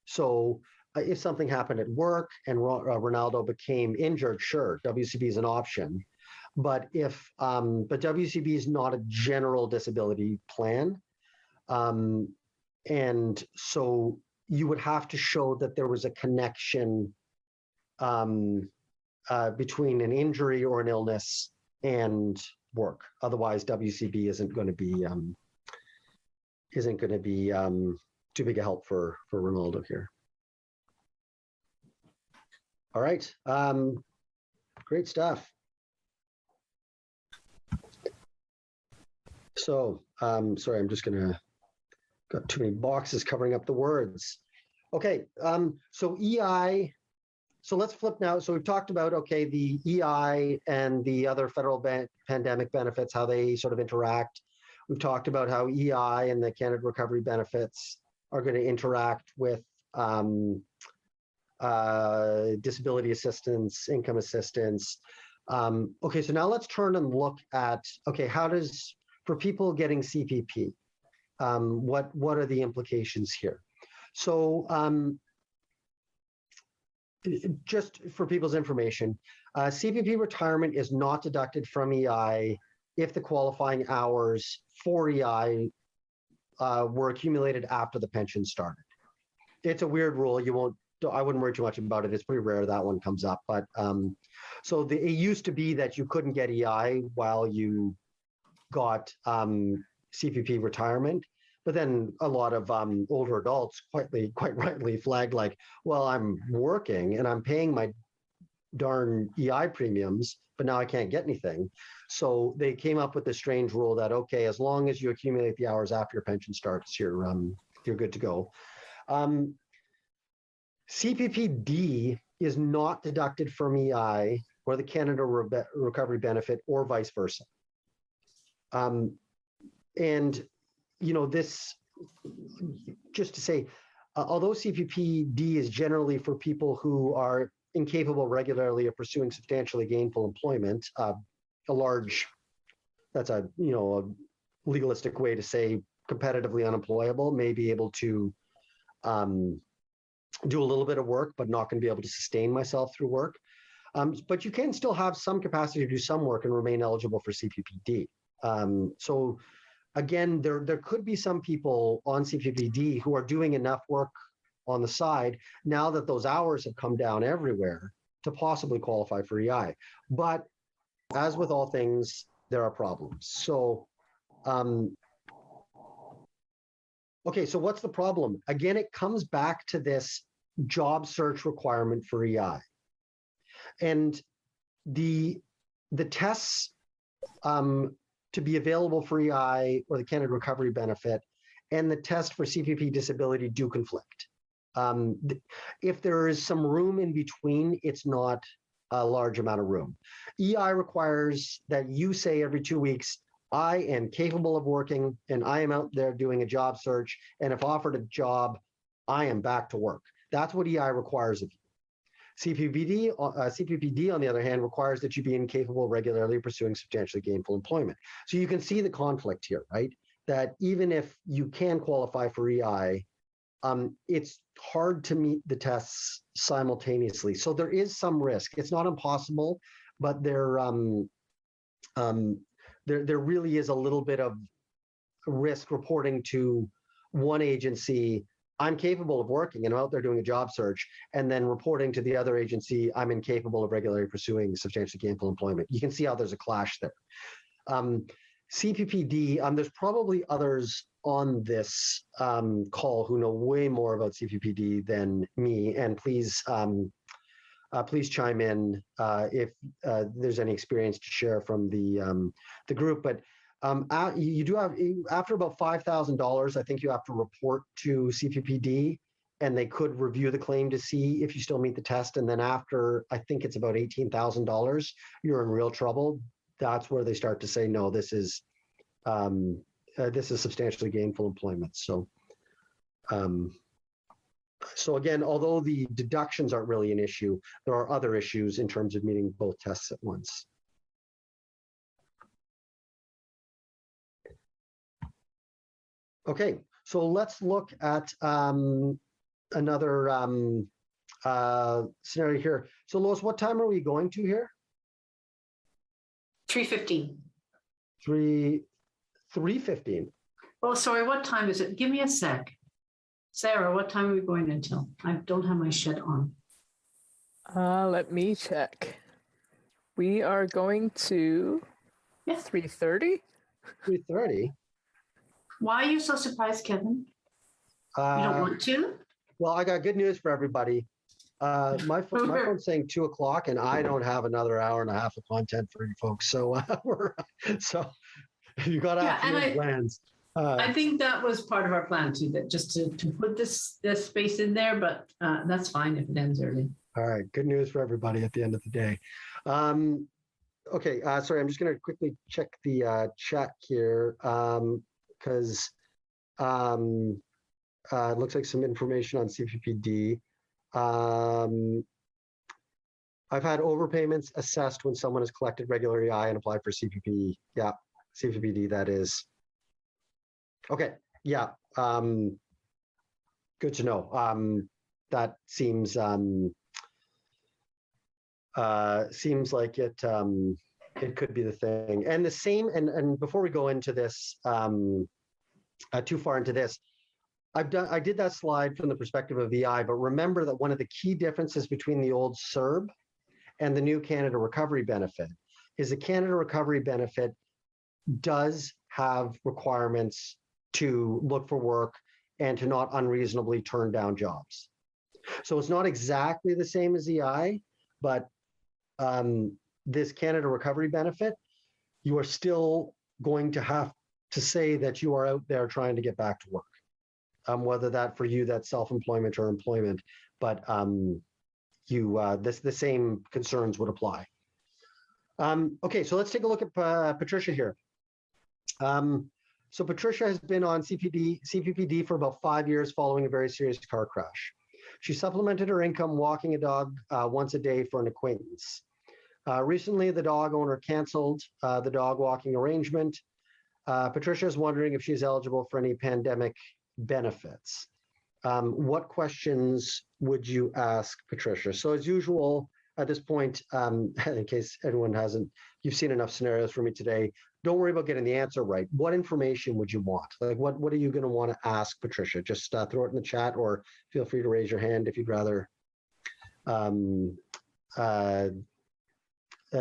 So if something happened at work and Ronaldo became injured, sure, WCB is an option. But but WCB is not a general disability plan. And so you would have to show that there was a connection between an injury or an illness and work. Otherwise, WCB isn't going to be too big a help for Ronaldo here. All right, great stuff. So, sorry, I'm just gonna, got too many boxes covering up the words. Okay, so EI, so let's flip now. So we've talked about, okay, the EI and the other federal pandemic benefits, how they sort of interact. We've talked about how EI and the Canada Recovery benefits are going to interact with disability assistance, income assistance. Okay, so now let's turn and look at, okay, for people getting CPP, what are the implications here? So just for people's information, CPP retirement is not deducted from EI if the qualifying hours for EI were accumulated after the pension started. It's a weird rule. I wouldn't worry too much about it. It's pretty rare that one comes up. But so it used to be that you couldn't get EI while you got CPP retirement. But then a lot of older adults quite rightly flagged like, well, I'm working and I'm paying my darn EI premiums, but now I can't get anything. So they came up with this strange rule that, okay, as long as you accumulate the hours after your pension starts, you're good to go. CPP-D is not deducted from EI or the Canada Recovery Benefit or vice versa. And this, just to say, although CPP-D is generally for people who are incapable regularly of pursuing substantially gainful employment, that's a legalistic way to say competitively unemployable, may be able to do a little bit of work, but not going to be able to sustain myself through work. But you can still have some capacity to do some work and remain eligible for CPP-D. So again, there could be some people on CPP-D who are doing enough work on the side now that those hours have come down everywhere to possibly qualify for EI. But as with all things, there are problems. So, okay, so what's the problem? Again, it comes back to this job search requirement for EI. And the tests to be available for EI or the Canada Recovery Benefit and the test for CPP disability do conflict. If there is some room in between, it's not a large amount of room. EI requires that you say every 2 weeks, I am capable of working and I am out there doing a job search. And if offered a job, I am back to work. That's what EI requires of you. CPPD, on the other hand, requires that you be incapable of regularly pursuing substantially gainful employment. So you can see the conflict here, right? That even if you can qualify for EI, it's hard to meet the tests simultaneously. So there is some risk. It's not impossible, but there really is a little bit of risk reporting to one agency, I'm capable of working and I'm out there doing a job search, and then reporting to the other agency, I'm incapable of regularly pursuing substantially gainful employment. You can see how there's a clash there. CPPD, there's probably others on this call who know way more about CPPD than me, and please chime in if there's any experience to share from the group. But you do have, after about $5,000, I think you have to report to CPPD, and they could review the claim to see if you still meet the test. And then after, I think it's about $18,000, you're in real trouble. That's where they start to say, no, this is substantially gainful employment. So, so again, although the deductions aren't really an issue, there are other issues in terms of meeting both tests at once. Okay, so let's look at another scenario here. So Lois, what time are we going to here? 3:15. 3:15. Oh, sorry, what time is it? Give me a sec. Sarah, what time are we going until? I don't have my shed on. Let me check. We are going to 3:30. 3:30. Why are you so surprised, Kevin? You don't want to? Well, I got good news for everybody. My phone's saying 2 o'clock, and I don't have another hour and a half of content for you folks. So you got to have plans. I think that was part of our plan too, that just to put this space in there, but that's fine if it ends early. All right, good news for everybody at the end of the day. Okay, sorry, I'm just going to quickly check the chat here because it looks like some information on CPPD. I've had overpayments assessed when someone has collected regular EI and applied for CPP. Yeah, CPPD, that is. Okay, yeah, good to know. That seems like it could be the thing. And the same, and before we go into this, too far into this, I did that slide from the perspective of EI, but remember that one of the key differences between the old CERB and the new Canada Recovery Benefit is the Canada Recovery Benefit does have requirements to look for work and to not unreasonably turn down jobs. So it's not exactly the same as EI, but this Canada Recovery Benefit, you are still going to have to say that you are out there trying to get back to work. Whether that for you, that's self-employment or employment, but the same concerns would apply. Okay, so let's take a look at Patricia here. So Patricia has been on CPPD for about 5 years following a very serious car crash. She supplemented her income walking a dog once a day for an acquaintance. Recently, the dog owner canceled the dog walking arrangement. Patricia is wondering if she's eligible for any pandemic benefits. What questions would you ask Patricia? So as usual, at this point, in case anyone hasn't, you've seen enough scenarios for me today, don't worry about getting the answer right. What information would you want? Like what are you going to want to ask Patricia? Just throw it in the chat, or feel free to raise your hand if you'd rather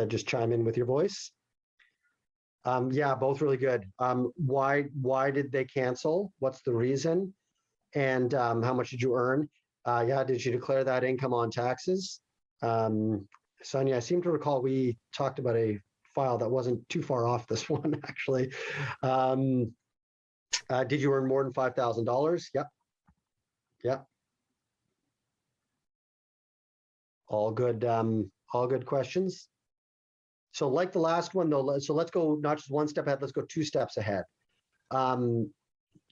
just chime in with your voice. Yeah, both really good. Why did they cancel? What's the reason? And how much did you earn? Yeah, did you declare that income on taxes? Sonia, I seem to recall we talked about a file that wasn't too far off this one, actually. Did you earn more than $5,000? Yep. Yep. All good questions. So like the last one though, so let's go not just one step ahead, let's go 2 steps ahead.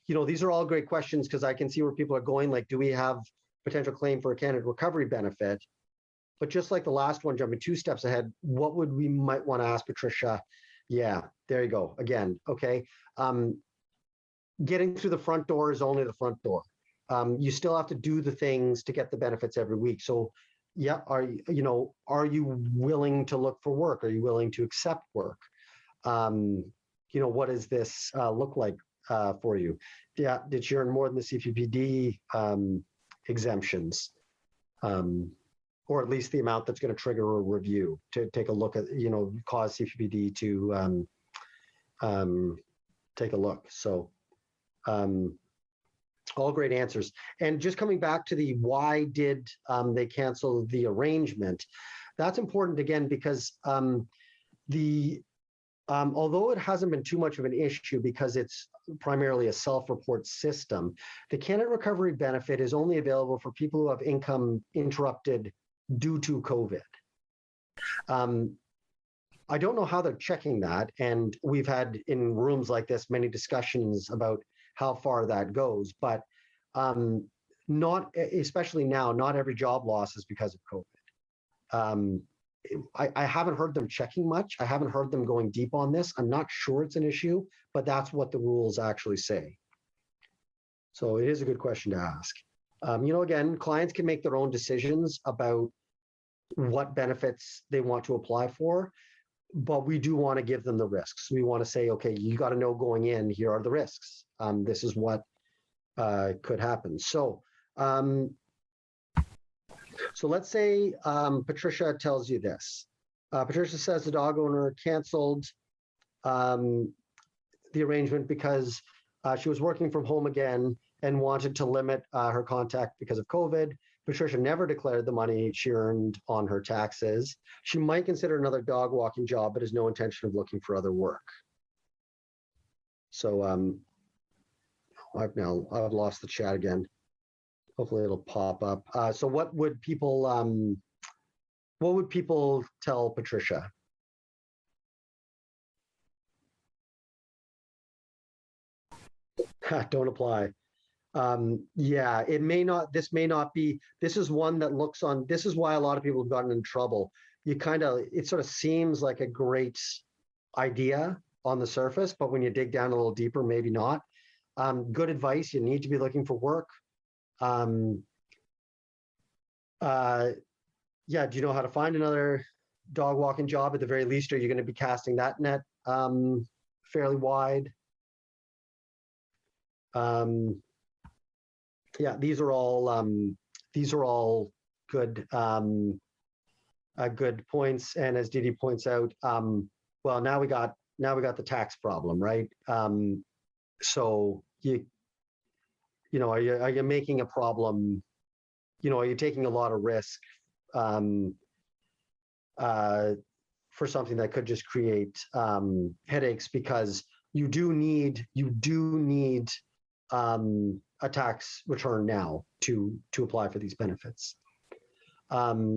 These are all great questions because I can see where people are going, like, do we have potential claim for a candidate recovery benefit? But just like the last one, jumping 2 steps ahead, what would we might want to ask Patricia? Yeah, there you go. Again, okay. Getting through the front door is only the front door. You still have to do the things to get the benefits every week. So yeah, are you willing to look for work? Are you willing to accept work? What does this look like for you? Yeah, did you earn more than the CPPD exemptions? Or at least the amount that's going to trigger a review to take a look at, cause CPPD to take a look. So all great answers. And just coming back to the why did they cancel the arrangement, that's important again, because although it hasn't been too much of an issue because it's primarily a self-report system, the candidate recovery benefit is only available for people who have income interrupted due to COVID. I don't know how they're checking that, and we've had in rooms like this many discussions about how far that goes, but not, especially now, not every job loss is because of COVID. I haven't heard them checking much. I haven't heard them going deep on this. I'm not sure it's an issue, but that's what the rules actually say. So it is a good question to ask. Again, clients can make their own decisions about what benefits they want to apply for, but we do want to give them the risks. We want to say, okay, you got to know going in, here are the risks. This is what could happen. So let's say Patricia tells you this. Patricia says the dog owner canceled the arrangement because she was working from home again and wanted to limit her contact because of COVID. Patricia never declared the money she earned on her taxes. She might consider another dog walking job, but has no intention of looking for other work. So I've lost the chat again. Hopefully it'll pop up. So what would people tell Patricia? Don't apply. Yeah, this may not be, this is one that looks on, this is why a lot of people have gotten in trouble. It sort of seems like a great idea on the surface, but when you dig down a little deeper, maybe not. Good advice, you need to be looking for work. Yeah, do you know how to find another dog walking job? At the very least, are you going to be casting that net fairly wide? Yeah, these are all good good points. And as Didi points out, well, now we got the tax problem, right? So are you making a problem? Are you taking a lot of risk for something that could just create headaches, because you do need a tax return now to apply for these benefits. Yeah,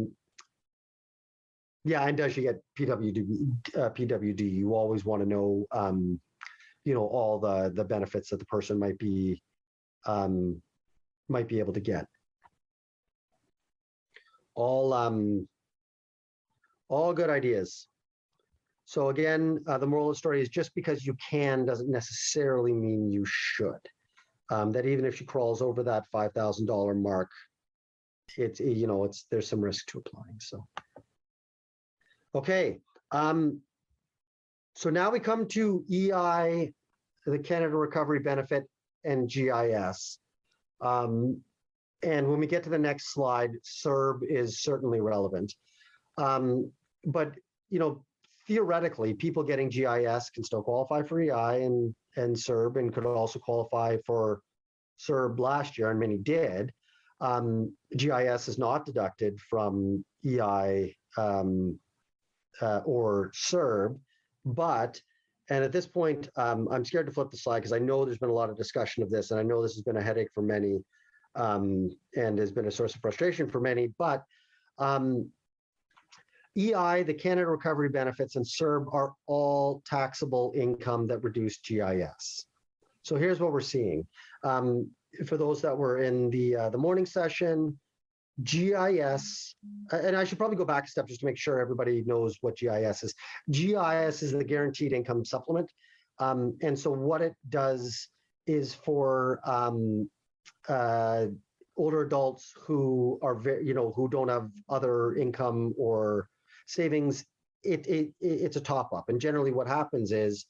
and as you get PWD, you always want to know, all the benefits that the person might be able to get. All good ideas. So again, the moral of the story is just because you can doesn't necessarily mean you should. That even if she crawls over that $5,000 mark, there's some risk to applying. So, okay. So now we come to EI, the Canada Recovery Benefit, and GIS. And when we get to the next slide, CERB is certainly relevant. But, theoretically, people getting GIS can still qualify for EI and CERB, and could also qualify for CERB last year, and many did. GIS is not deducted from EI or CERB, but, and at this point, I'm scared to flip the slide because I know there's been a lot of discussion of this, and I know this has been a headache for many, and has been a source of frustration for many, but EI, the Canada Recovery Benefits, and CERB are all taxable income that reduce GIS. So here's what we're seeing. For those that were in the morning session, GIS, and I should probably go back a step just to make sure everybody knows what GIS is. GIS is the Guaranteed Income Supplement. And so what it does is for older adults who are who don't have other income or savings, it's a top up. And generally what happens is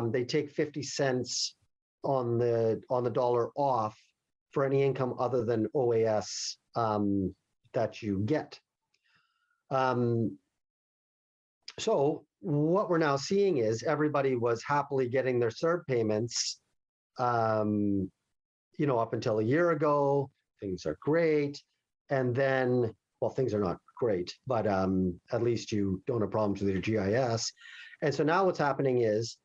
they take 50 cents on the dollar off for any income other than OAS that you get. So what we're now seeing is everybody was happily getting their CERB payments, up until a year ago. Things are great. And then, well, things are not great, but at least you don't have problems with your GIS. And so now what's happening is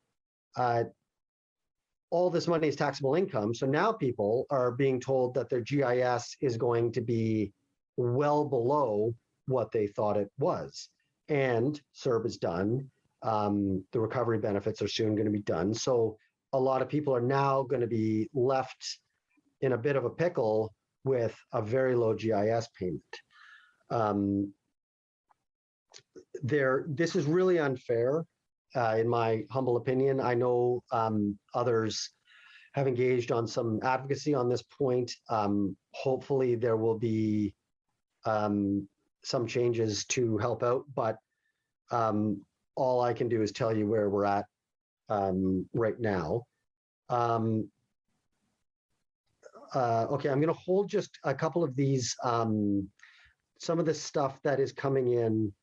all this money is taxable income. So now people are being told that their GIS is going to be well below what they thought it was. And CERB is done. The recovery benefits are soon going to be done. So a lot of people are now going to be left in a bit of a pickle with a very low GIS payment. This is really unfair. In my humble opinion. I know others have engaged on some advocacy on this point. Hopefully there will be some changes to help out, but all I can do is tell you where we're at right now. Okay, I'm going to hold just a couple of these. Some of the stuff that is coming in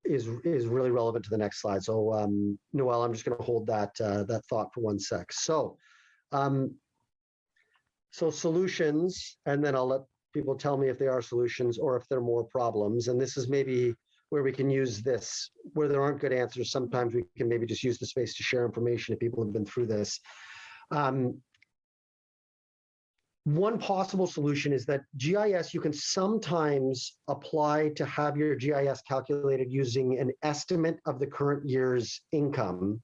is really relevant to the next slide. So Noelle, I'm just going to hold that thought for 1 sec. So solutions, and then I'll let people tell me if they are solutions or if they're more problems. And this is maybe where we can use this, where there aren't good answers. Sometimes we can maybe just use the space to share information if people have been through this. One possible solution is that GIS, you can sometimes apply to have your GIS calculated using an estimate of the current year's income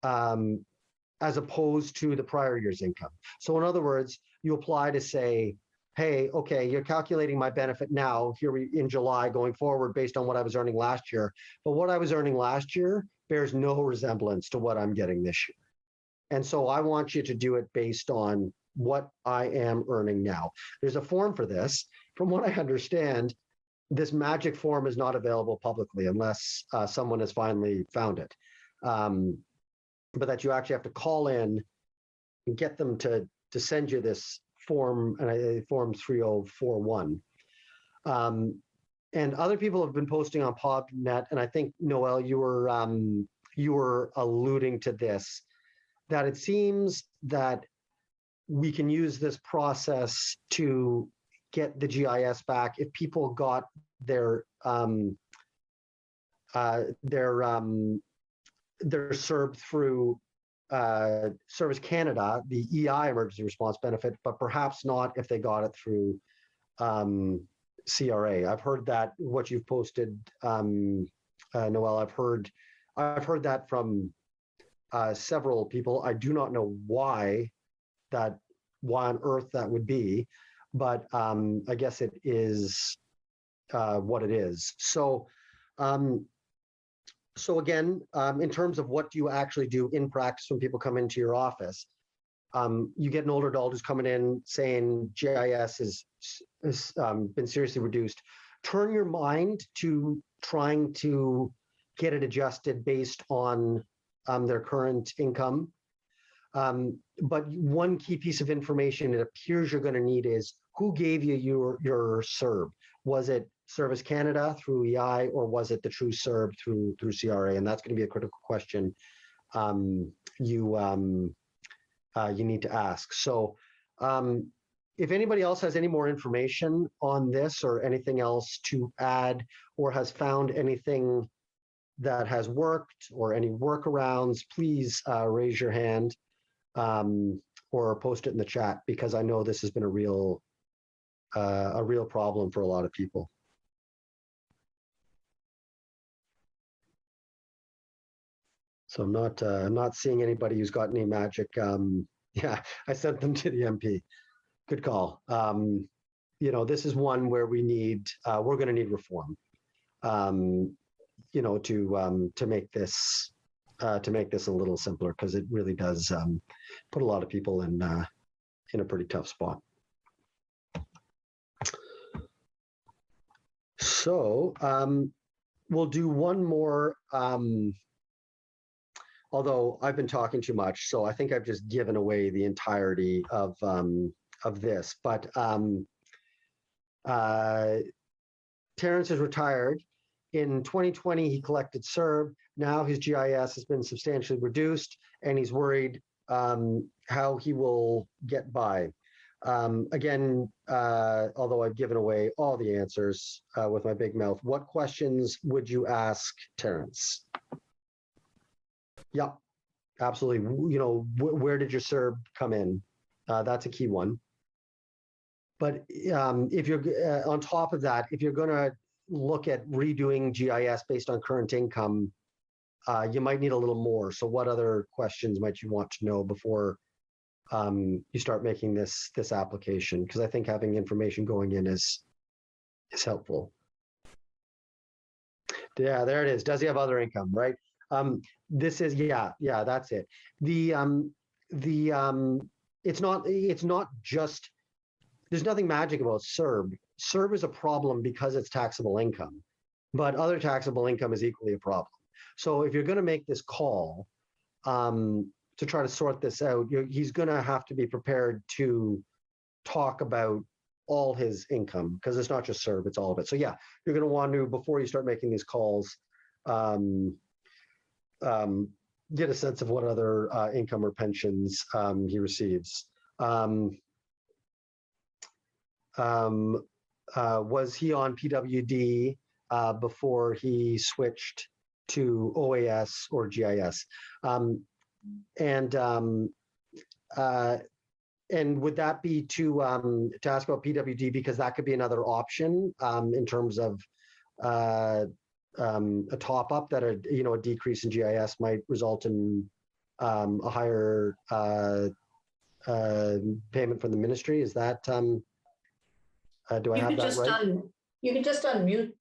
as opposed to the prior year's income. So in other words, you apply to say, hey, okay, you're calculating my benefit now here in July going forward based on what I was earning last year. But what I was earning last year bears no resemblance to what I'm getting this year. And so I want you to do it based on what I am earning now. There's a form for this. From what I understand, this magic form is not available publicly unless someone has finally found it. But that you actually have to call in and get them to send you this form, form 3041. And other people have been posting on PubNet, and I think, Noelle, you were alluding to this, that it seems that we can use this process to get the GIS back if people got their CERB through Service Canada, the EI emergency response benefit, but perhaps not if they got it through CRA. I've heard that what you've posted, Noelle. I've heard that from several people. I do not know why on earth that would be, but I guess it is what it is. So, so again, in terms of what do you actually do in practice when people come into your office, you get an older adult who's coming in saying GIS has been seriously reduced. Turn your mind to trying to get it adjusted based on their current income. But one key piece of information it appears you're going to need is who gave you your CERB? Was it Service Canada through EI, or was it the true CERB through CRA? And that's going to be a critical question you need to ask. So if anybody else has any more information on this or anything else to add, or has found anything that has worked or any workarounds, please raise your hand or post it in the chat, because I know this has been a real problem for a lot of people. So I'm not seeing anybody who's got any magic. Yeah, I sent them to the MP. Good call. This is one where we're going to need reform. To make this a little simpler, because it really does put a lot of people in a pretty tough spot. So we'll do one more. Although I've been talking too much, so I think I've just given away the entirety of this. But Terrence is retired. In 2020, he collected CERB. Now his GIS has been substantially reduced, and he's worried how he will get by. Again, although I've given away all the answers with my big mouth, what questions would you ask Terrence? Yeah, absolutely. Where did your CERB come in? That's a key one. But if you're on top of that, if you're going to look at redoing GIS based on current income, you might need a little more. So what other questions might you want to know before you start making this application? Because I think having information going in is helpful. Yeah, there it is. Does he have other income, right? This is, yeah, that's it. It's not just, there's nothing magic about CERB. CERB is a problem because it's taxable income, but other taxable income is equally a problem. So if you're going to make this call to try to sort this out, he's going to have to be prepared to talk about all his income, because it's not just CERB, it's all of it. So yeah, you're going to want to, before you start making these calls, get a sense of what other income or pensions he receives. Was he on PWD before he switched to OAS or GIS? And would that be to ask about PWD, because that could be another option in terms of a top up that a decrease in GIS might result in a higher payment from the ministry? Is that do I have that right? You can just unmute.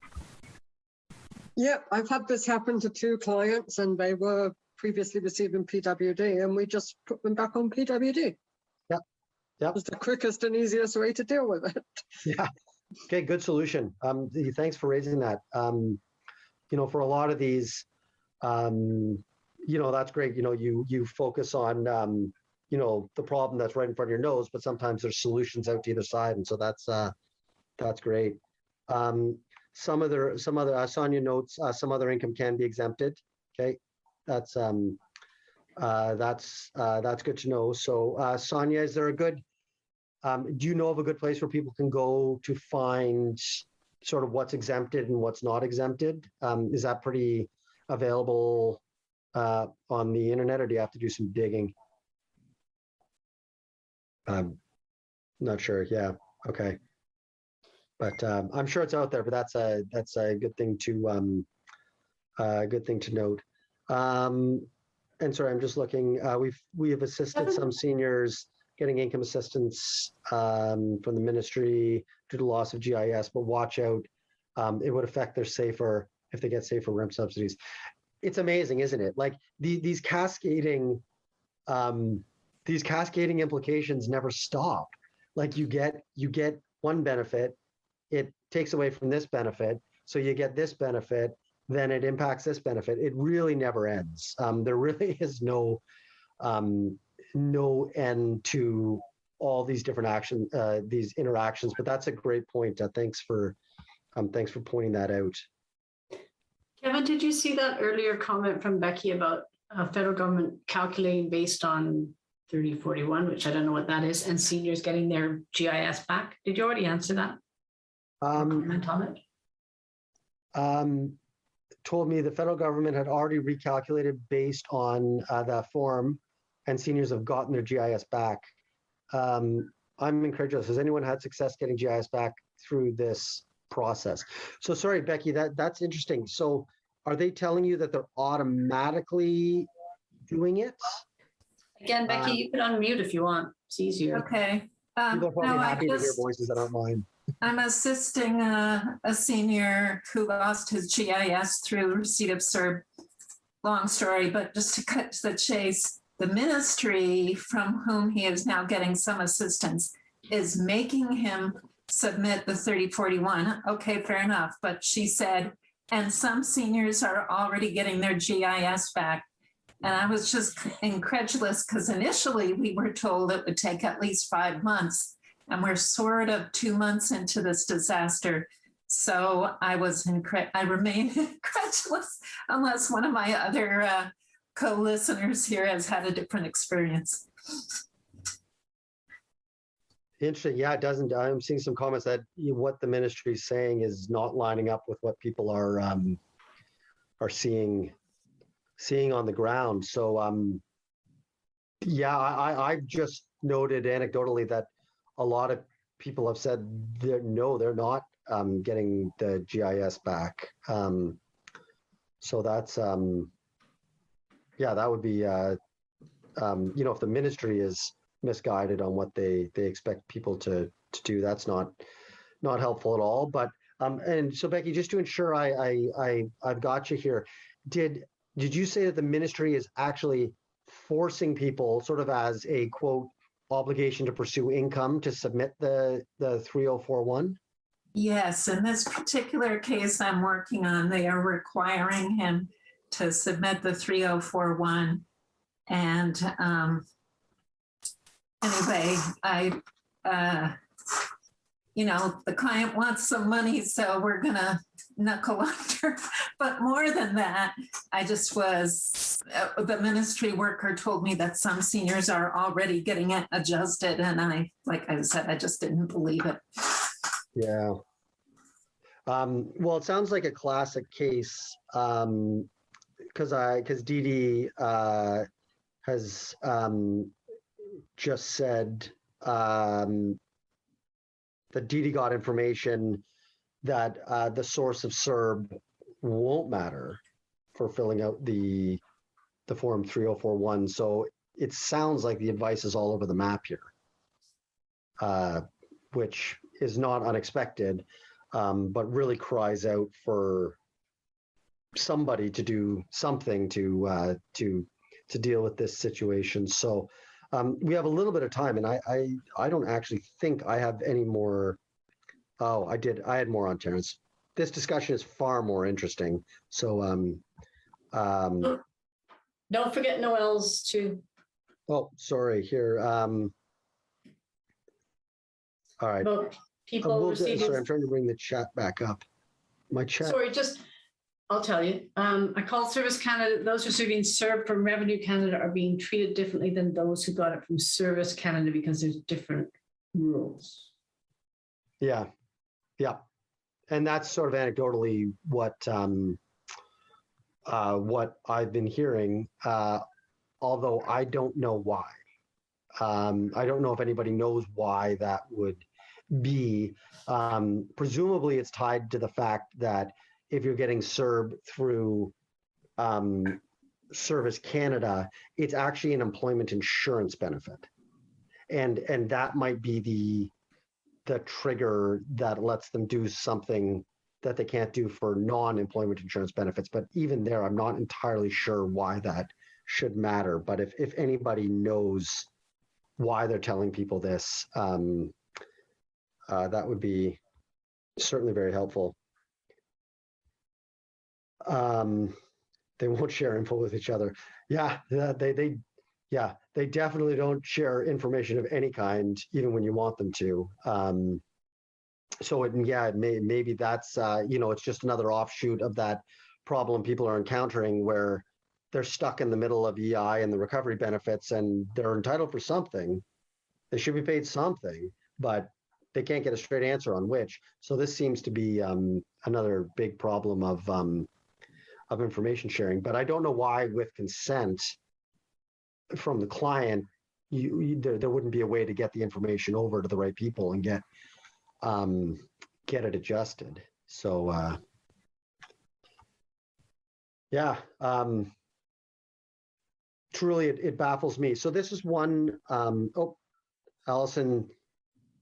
Yeah, I've had this happen to 2 clients, and they were previously receiving PWD, and we just put them back on PWD. Yep. It was the quickest and easiest way to deal with it. Yeah. Okay, good solution. Thanks for raising that. For a lot of these, that's great. You focus on, the problem that's right in front of your nose, but sometimes there's solutions out to either side. And so that's great. Some other Sonia notes, some other income can be exempted. Okay. That's good to know. So Sonia, is there a good, do you know of a good place where people can go to find sort of what's exempted and what's not exempted? Is that pretty available on the internet, or do you have to do some digging? Not sure. Yeah. Okay. But I'm sure it's out there. But that's a good thing to note. And sorry, I'm just looking. We have assisted some seniors getting income assistance from the ministry due to loss of GIS, but watch out. It would affect their SAFER if they get SAFER rent subsidies. It's amazing, isn't it? Like these cascading implications never stop. Like you get one benefit, it takes away from this benefit, so you get this benefit, then it impacts this benefit. It really never ends. There really is no end to all these different these interactions. But that's a great point. Thanks for pointing that out. Kevin, did you see that earlier comment from Becky about federal government calculating based on 3041, which I don't know what that is, and seniors getting their GIS back. Did you already answer that? Comment on it? Told me the federal government had already recalculated based on that form, and seniors have gotten their GIS back. I'm incredulous. Has anyone had success getting GIS back through this process? So sorry, Becky, that's interesting. So are they telling you that they're automatically doing it? Again, Becky, you can unmute if you want. It's easier. Okay. People are probably No, happy to hear voices that aren't mine. I'm assisting a senior who lost his GIS through receipt of CERB. Long story, but just to cut to the chase, the ministry from whom he is now getting some assistance is making him submit the 3041. Okay, fair enough. But she said, and some seniors are already getting their GIS back. And I was just incredulous because initially we were told it would take at least 5 months, and we're sort of 2 months into this disaster. So I remain incredulous unless one of my other co-listeners here has had a different experience. Interesting. Yeah, it doesn't. I'm seeing some comments that what the ministry is saying is not lining up with what people are seeing on the ground. So yeah, I've just noted anecdotally that a lot of people have said they're not getting the GIS back. So that's yeah, that would be you know, if the ministry is misguided on what they expect people to do, that's not helpful at all. But and so Becky, just to ensure I've got you here, did you say that the ministry is actually forcing people, sort of as a quote obligation to pursue income, to submit the 3041? Yes, in this particular case I'm working on, they are requiring him to submit the 3041. And anyway, you know, the client wants some money, so we're gonna knuckle under. But more than that, I just was, the ministry worker told me that some seniors are already getting it adjusted. And like I said, I just didn't believe it. Yeah. Well, it sounds like a classic case because Dee Dee has just said that Dee Dee got information that the source of CERB won't matter for filling out the form 3041. So it sounds like the advice is all over the map here, which is not unexpected, but really cries out for somebody to do something to deal with this situation. So we have a little bit of time, and I don't actually think I have any more. Oh, I did. I had more on Terrence. This discussion is far more interesting. So don't forget Noel's too. Oh, sorry. Here. All right. About people receiving. Sorry, I'm trying to bring the chat back up. My chat. Sorry, I'll tell you. I called Service Canada. Those receiving CERB from Revenue Canada are being treated differently than those who got it from Service Canada because there's different rules. Yeah. Yeah. And that's sort of anecdotally what I've been hearing, although I don't know why. I don't know if anybody knows why that would be. Presumably it's tied to the fact that if you're getting CERB through Service Canada, it's actually an employment insurance benefit. And that might be the trigger that lets them do something that they can't do for non-employment insurance benefits. But even there, I'm not entirely sure why that should matter. But if anybody knows why they're telling people this, that would be certainly very helpful. They won't share info with each other. Yeah, they definitely don't share information of any kind, even when you want them to. So maybe that's it's just another offshoot of that problem people are encountering, where they're stuck in the middle of EI and the recovery benefits, and they're entitled for something. They should be paid something, but they can't get a straight answer on which. So this seems to be another big problem of information sharing. But I don't know why, with consent from the client, there wouldn't be a way to get the information over to the right people and get it adjusted. So yeah, truly it baffles me. So this is one. Oh, Allison's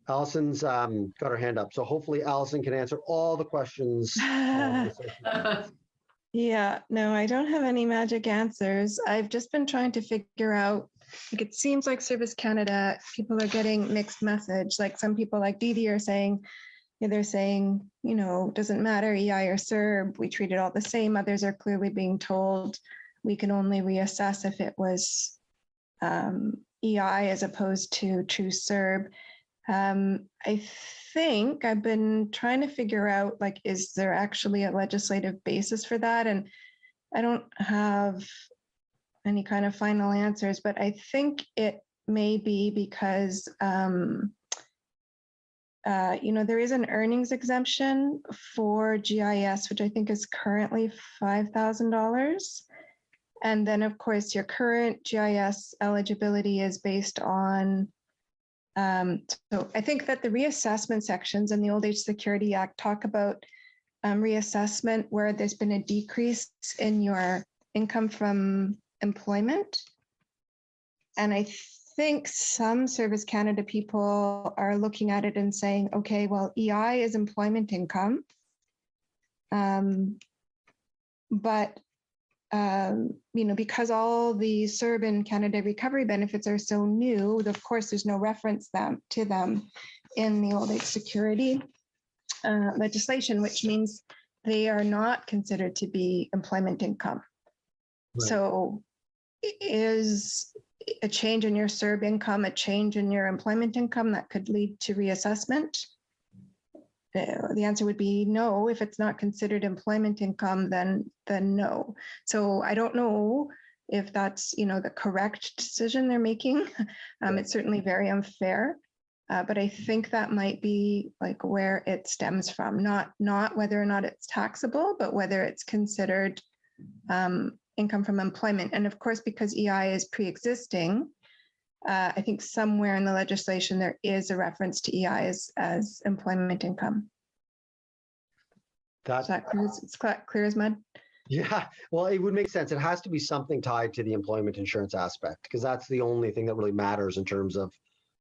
got her hand up. So hopefully Allison can answer all the questions. Yeah, no, I don't have any magic answers. I've just been trying to figure out, like, it seems like Service Canada, people are getting mixed message. Like some people like Didi are saying, they're saying, doesn't matter, EI or CERB, we treat it all the same. Others are clearly being told we can only reassess if it was EI as opposed to true CERB. I think I've been trying to figure out, like, is there actually a legislative basis for that? And I don't have any kind of final answers, but I think it may be because, there is an earnings exemption for GIS, which I think is currently $5,000. And then, of course, your current GIS eligibility is based on so I think that the reassessment sections in the Old Age Security Act talk about reassessment where there's been a decrease in your income from employment. And I think some Service Canada people are looking at it and saying, okay, well, EI is employment income. But because all the CERB and Canada recovery benefits are so new, of course, there's no reference to them in the Old Age Security legislation, which means they are not considered to be employment income. Right. So is a change in your CERB income a change in your employment income that could lead to reassessment? The answer would be no. If it's not considered employment income, then no. So I don't know if that's the correct decision they're making. It's certainly very unfair, but I think that might be like where it stems from. Not whether or not it's taxable, but whether it's considered income from employment. And of course, because EI is pre-existing, I think somewhere in the legislation there is a reference to EI as employment income. Is that clear? It's clear as mud? Yeah, well, it would make sense. It has to be something tied to the employment insurance aspect, because that's the only thing that really matters in terms of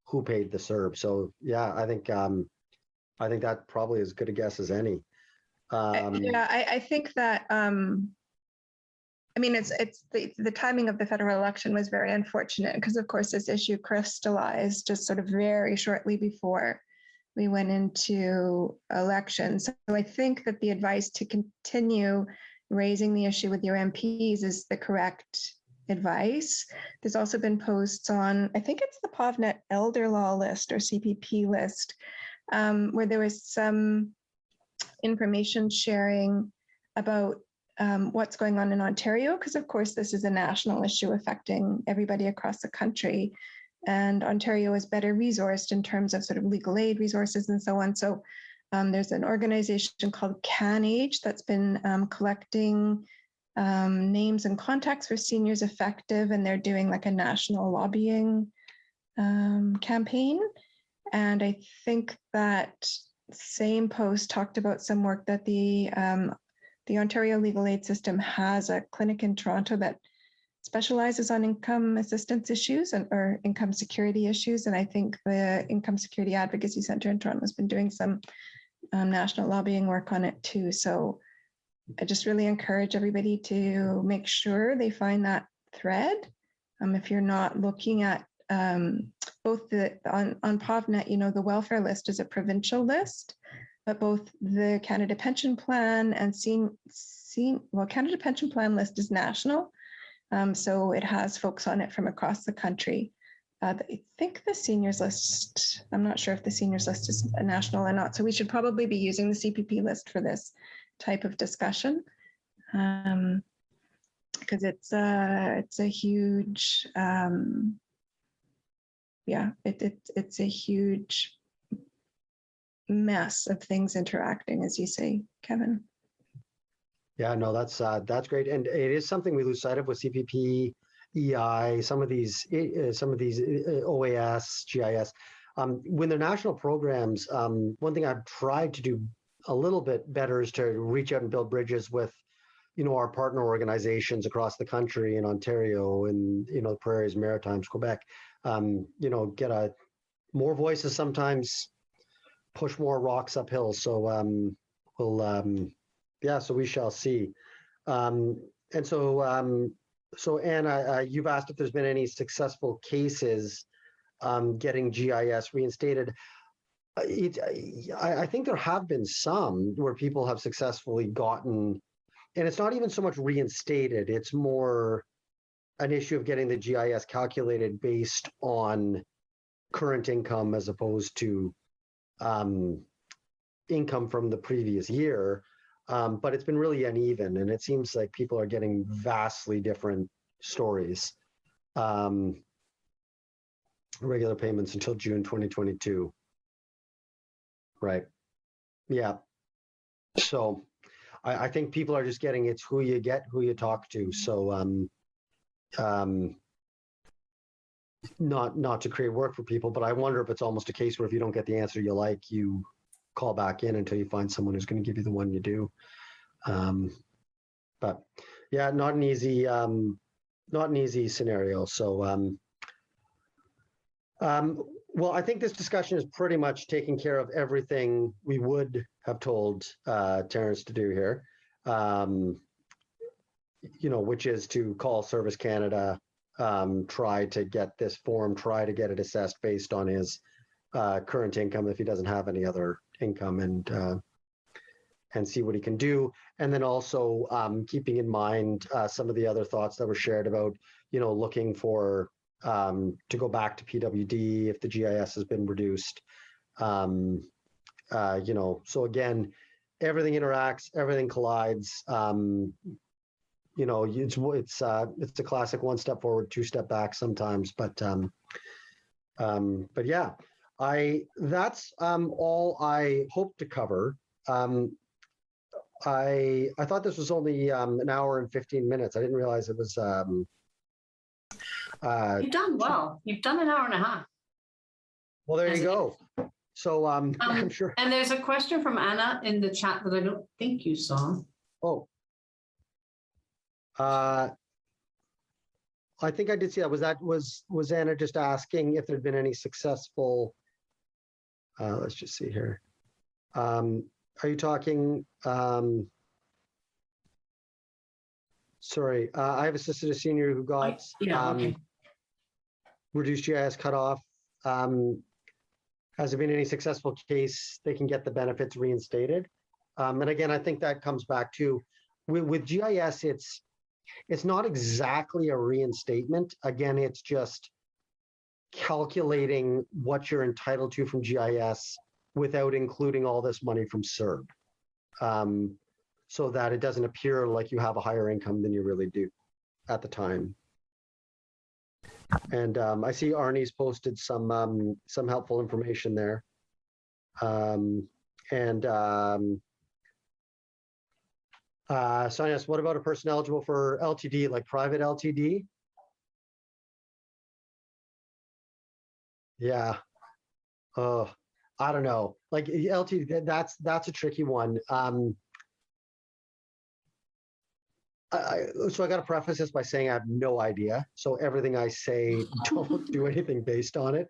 who paid the CERB. So yeah, I think that probably is as good a guess as any. I think that it's the timing of the federal election was very unfortunate because, of course, this issue crystallized just sort of very shortly before we went into elections. So I think that the advice to continue raising the issue with your MPs is the correct advice. There's also been posts on, I think it's the PovNet Elder Law list or CPP list, where there was some information sharing about what's going on in Ontario, because of course this is a national issue affecting everybody across the country, and Ontario is better resourced in terms of sort of legal aid resources and so on. So there's an organization called CanAge that's been collecting names and contacts for seniors affected, and they're doing like a national lobbying campaign. And I think that same post talked about some work that the Ontario legal aid system has a clinic in Toronto that specializes on income assistance issues or income security issues. And I think the Income Security Advocacy Centre in Toronto has been doing some national lobbying work on it too. So I just really encourage everybody to make sure they find that thread. If you're not looking at both on PovNet, the welfare list is a provincial list, but both the Canada Pension Plan and Canada Pension Plan list is national. So it has folks on it from across the country. I think the seniors list, I'm not sure if the seniors list is national or not. So we should probably be using the CPP list for this type of discussion. because it's a huge, it's a huge mess of things interacting, as you say, Kevin. Yeah, no, that's great, and it is something we lose sight of with CPP, EI, some of these OAS, GIS. When they're national programs, one thing I've tried to do a little bit better is to reach out and build bridges with, our partner organizations across the country in Ontario and, the Prairies, Maritimes, Quebec. Get more voices sometimes push more rocks uphill. So so we shall see. So Anna, you've asked if there's been any successful cases getting GIS reinstated. I think there have been some where people have successfully gotten, and it's not even so much reinstated, it's more an issue of getting the GIS calculated based on current income as opposed to income from the previous year. But it's been really uneven, and it seems like people are getting vastly different stories. Regular payments until June 2022. Right. Yeah. So I think people are just getting, it's who you get, who you talk to. So not to create work for people, but I wonder if it's almost a case where if you don't get the answer you like, you call back in until you find someone who's going to give you the one you do. But yeah, not an easy scenario. So well, I think this discussion is pretty much taking care of everything we would have told Terrence to do here, which is to call Service Canada, try to get this form, try to get it assessed based on his current income if he doesn't have any other income, and see what he can do. And then also keeping in mind some of the other thoughts that were shared about, looking for to go back to PWD if the GIS has been reduced. So again, everything interacts, everything collides. It's a classic one step forward, two step back sometimes, but yeah, that's all I hope to cover. I thought this was only an hour and 15 minutes. I didn't realize it was. You've done well. You've done an hour and a half. Well, there you go. So I'm sure. And there's a question from Anna in the chat that I don't think you saw. Oh. I think I did see that. Was Anna just asking if there'd been any successful? Let's just see here. Are you talking? Sorry, I have assisted a senior who got reduced GIS cutoff. Has there been any successful case they can get the benefits reinstated? And again, I think that comes back to with GIS, it's not exactly a reinstatement. Again, it's just calculating what you're entitled to from GIS without including all this money from CERB, so that it doesn't appear like you have a higher income than you really do at the time. And I see Arnie's posted some helpful information there. Sonia, what about a person eligible for LTD, like private LTD? Yeah. I don't know. Like LTD, that's a tricky one. So I got to preface this by saying I have no idea. So everything I say, don't do anything based on it.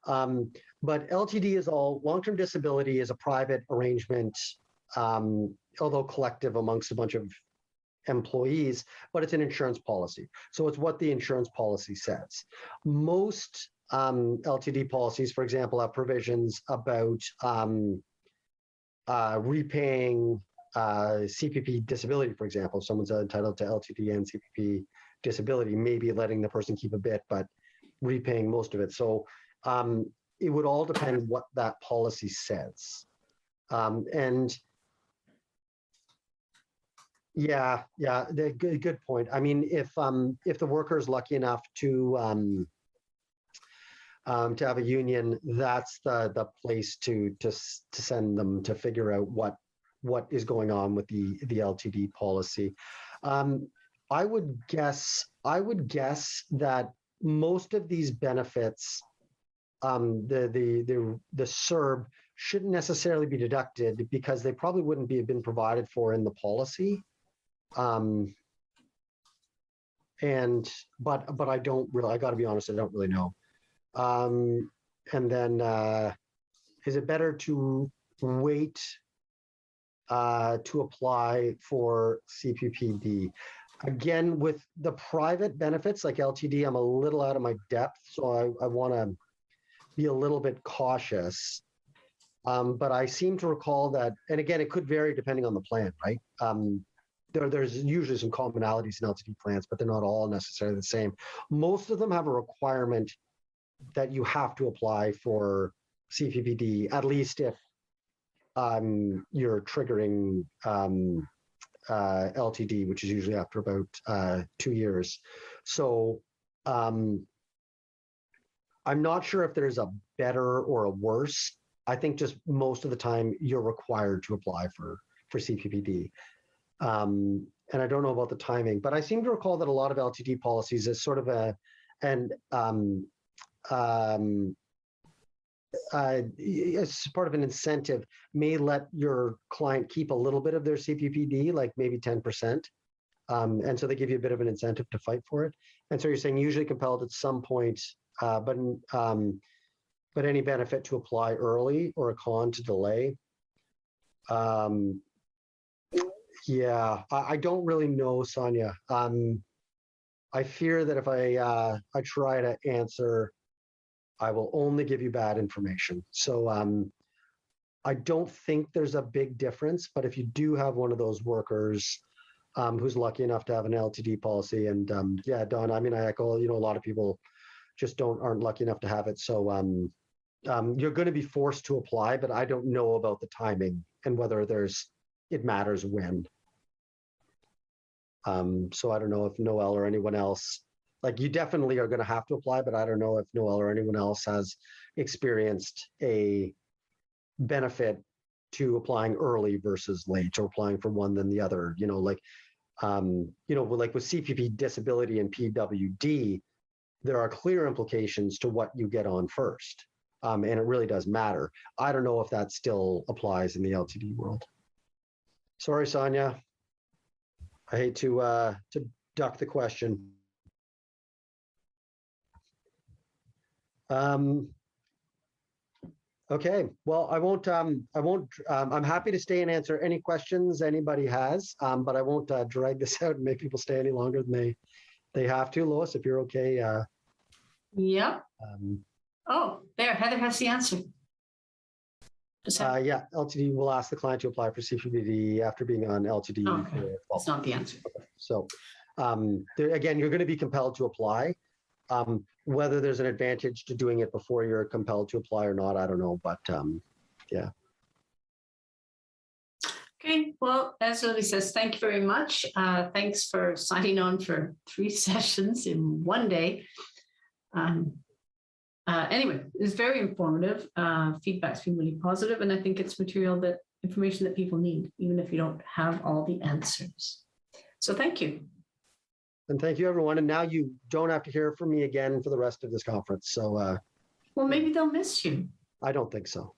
But LTD is all, long-term disability is a private arrangement, although collective amongst a bunch of employees, but it's an insurance policy. So it's what the insurance policy says. Most LTD policies, for example, have provisions about repaying CPP disability, for example. If someone's entitled to LTD and CPP disability, maybe letting the person keep a bit, but repaying most of it. So it would all depend what that policy says. And Yeah, good point. I mean, if the worker is lucky enough to have a union, that's the place to send them to figure out what is going on with the LTD policy. I would guess that most of these benefits, the CERB shouldn't necessarily be deducted because they probably wouldn't have been provided for in the policy. But I don't really, I got to be honest, I don't really know. And then is it better to wait to apply for CPPD? Again, with the private benefits like LTD, I'm a little out of my depth, so I want to be a little bit cautious. But I seem to recall that, and again, it could vary depending on the plan, right? There's usually some commonalities in LTD plans, but they're not all necessarily the same. Most of them have a requirement that you have to apply for CPPD, at least if you're triggering LTD, which is usually after about 2 years. So I'm not sure if there's a better or a worse. I think just most of the time you're required to apply for CPPD. And I don't know about the timing, but I seem to recall that a lot of LTD policies is sort of as part of an incentive, may let your client keep a little bit of their CPPD, like maybe 10%. And so they give you a bit of an incentive to fight for it. And so you're saying usually compelled at some point, but any benefit to apply early or a con to delay. Yeah, I don't really know, Sonia. I fear that if I try to answer, I will only give you bad information. So I don't think there's a big difference, but if you do have one of those workers who's lucky enough to have an LTD policy, and yeah, Don, I mean, I echo, a lot of people just aren't lucky enough to have it. So you're going to be forced to apply, but I don't know about the timing and whether it matters when. So I don't know if Noel or anyone else, like you definitely are going to have to apply, but I don't know if Noel or anyone else has experienced a benefit to applying early versus late, or applying for one than the other. Like with CPP, disability, and PWD, there are clear implications to what you get on first, and it really does matter. I don't know if that still applies in the LTD world. Sorry, Sonia. I hate to duck the question. Okay, well, I'm happy to stay and answer any questions anybody has, but I won't drag this out and make people stay any longer than they have to. Lois, if you're okay. Yep. Oh, there, Heather has the answer. Yeah, LTD will ask the client to apply for CPPD after being on LTD. Okay, that's not the answer. Okay. So again, you're going to be compelled to apply. Whether there's an advantage to doing it before you're compelled to apply or not, I don't know, but yeah. Okay, well, as Lily says, thank you very much. Thanks for signing on for 3 sessions in one day. Anyway, it's very informative. Feedback's been really positive, and I think it's information that people need, even if you don't have all the answers. So thank you. And thank you, everyone. And now you don't have to hear from me again for the rest of this conference. So, well, maybe they'll miss you. I don't think so.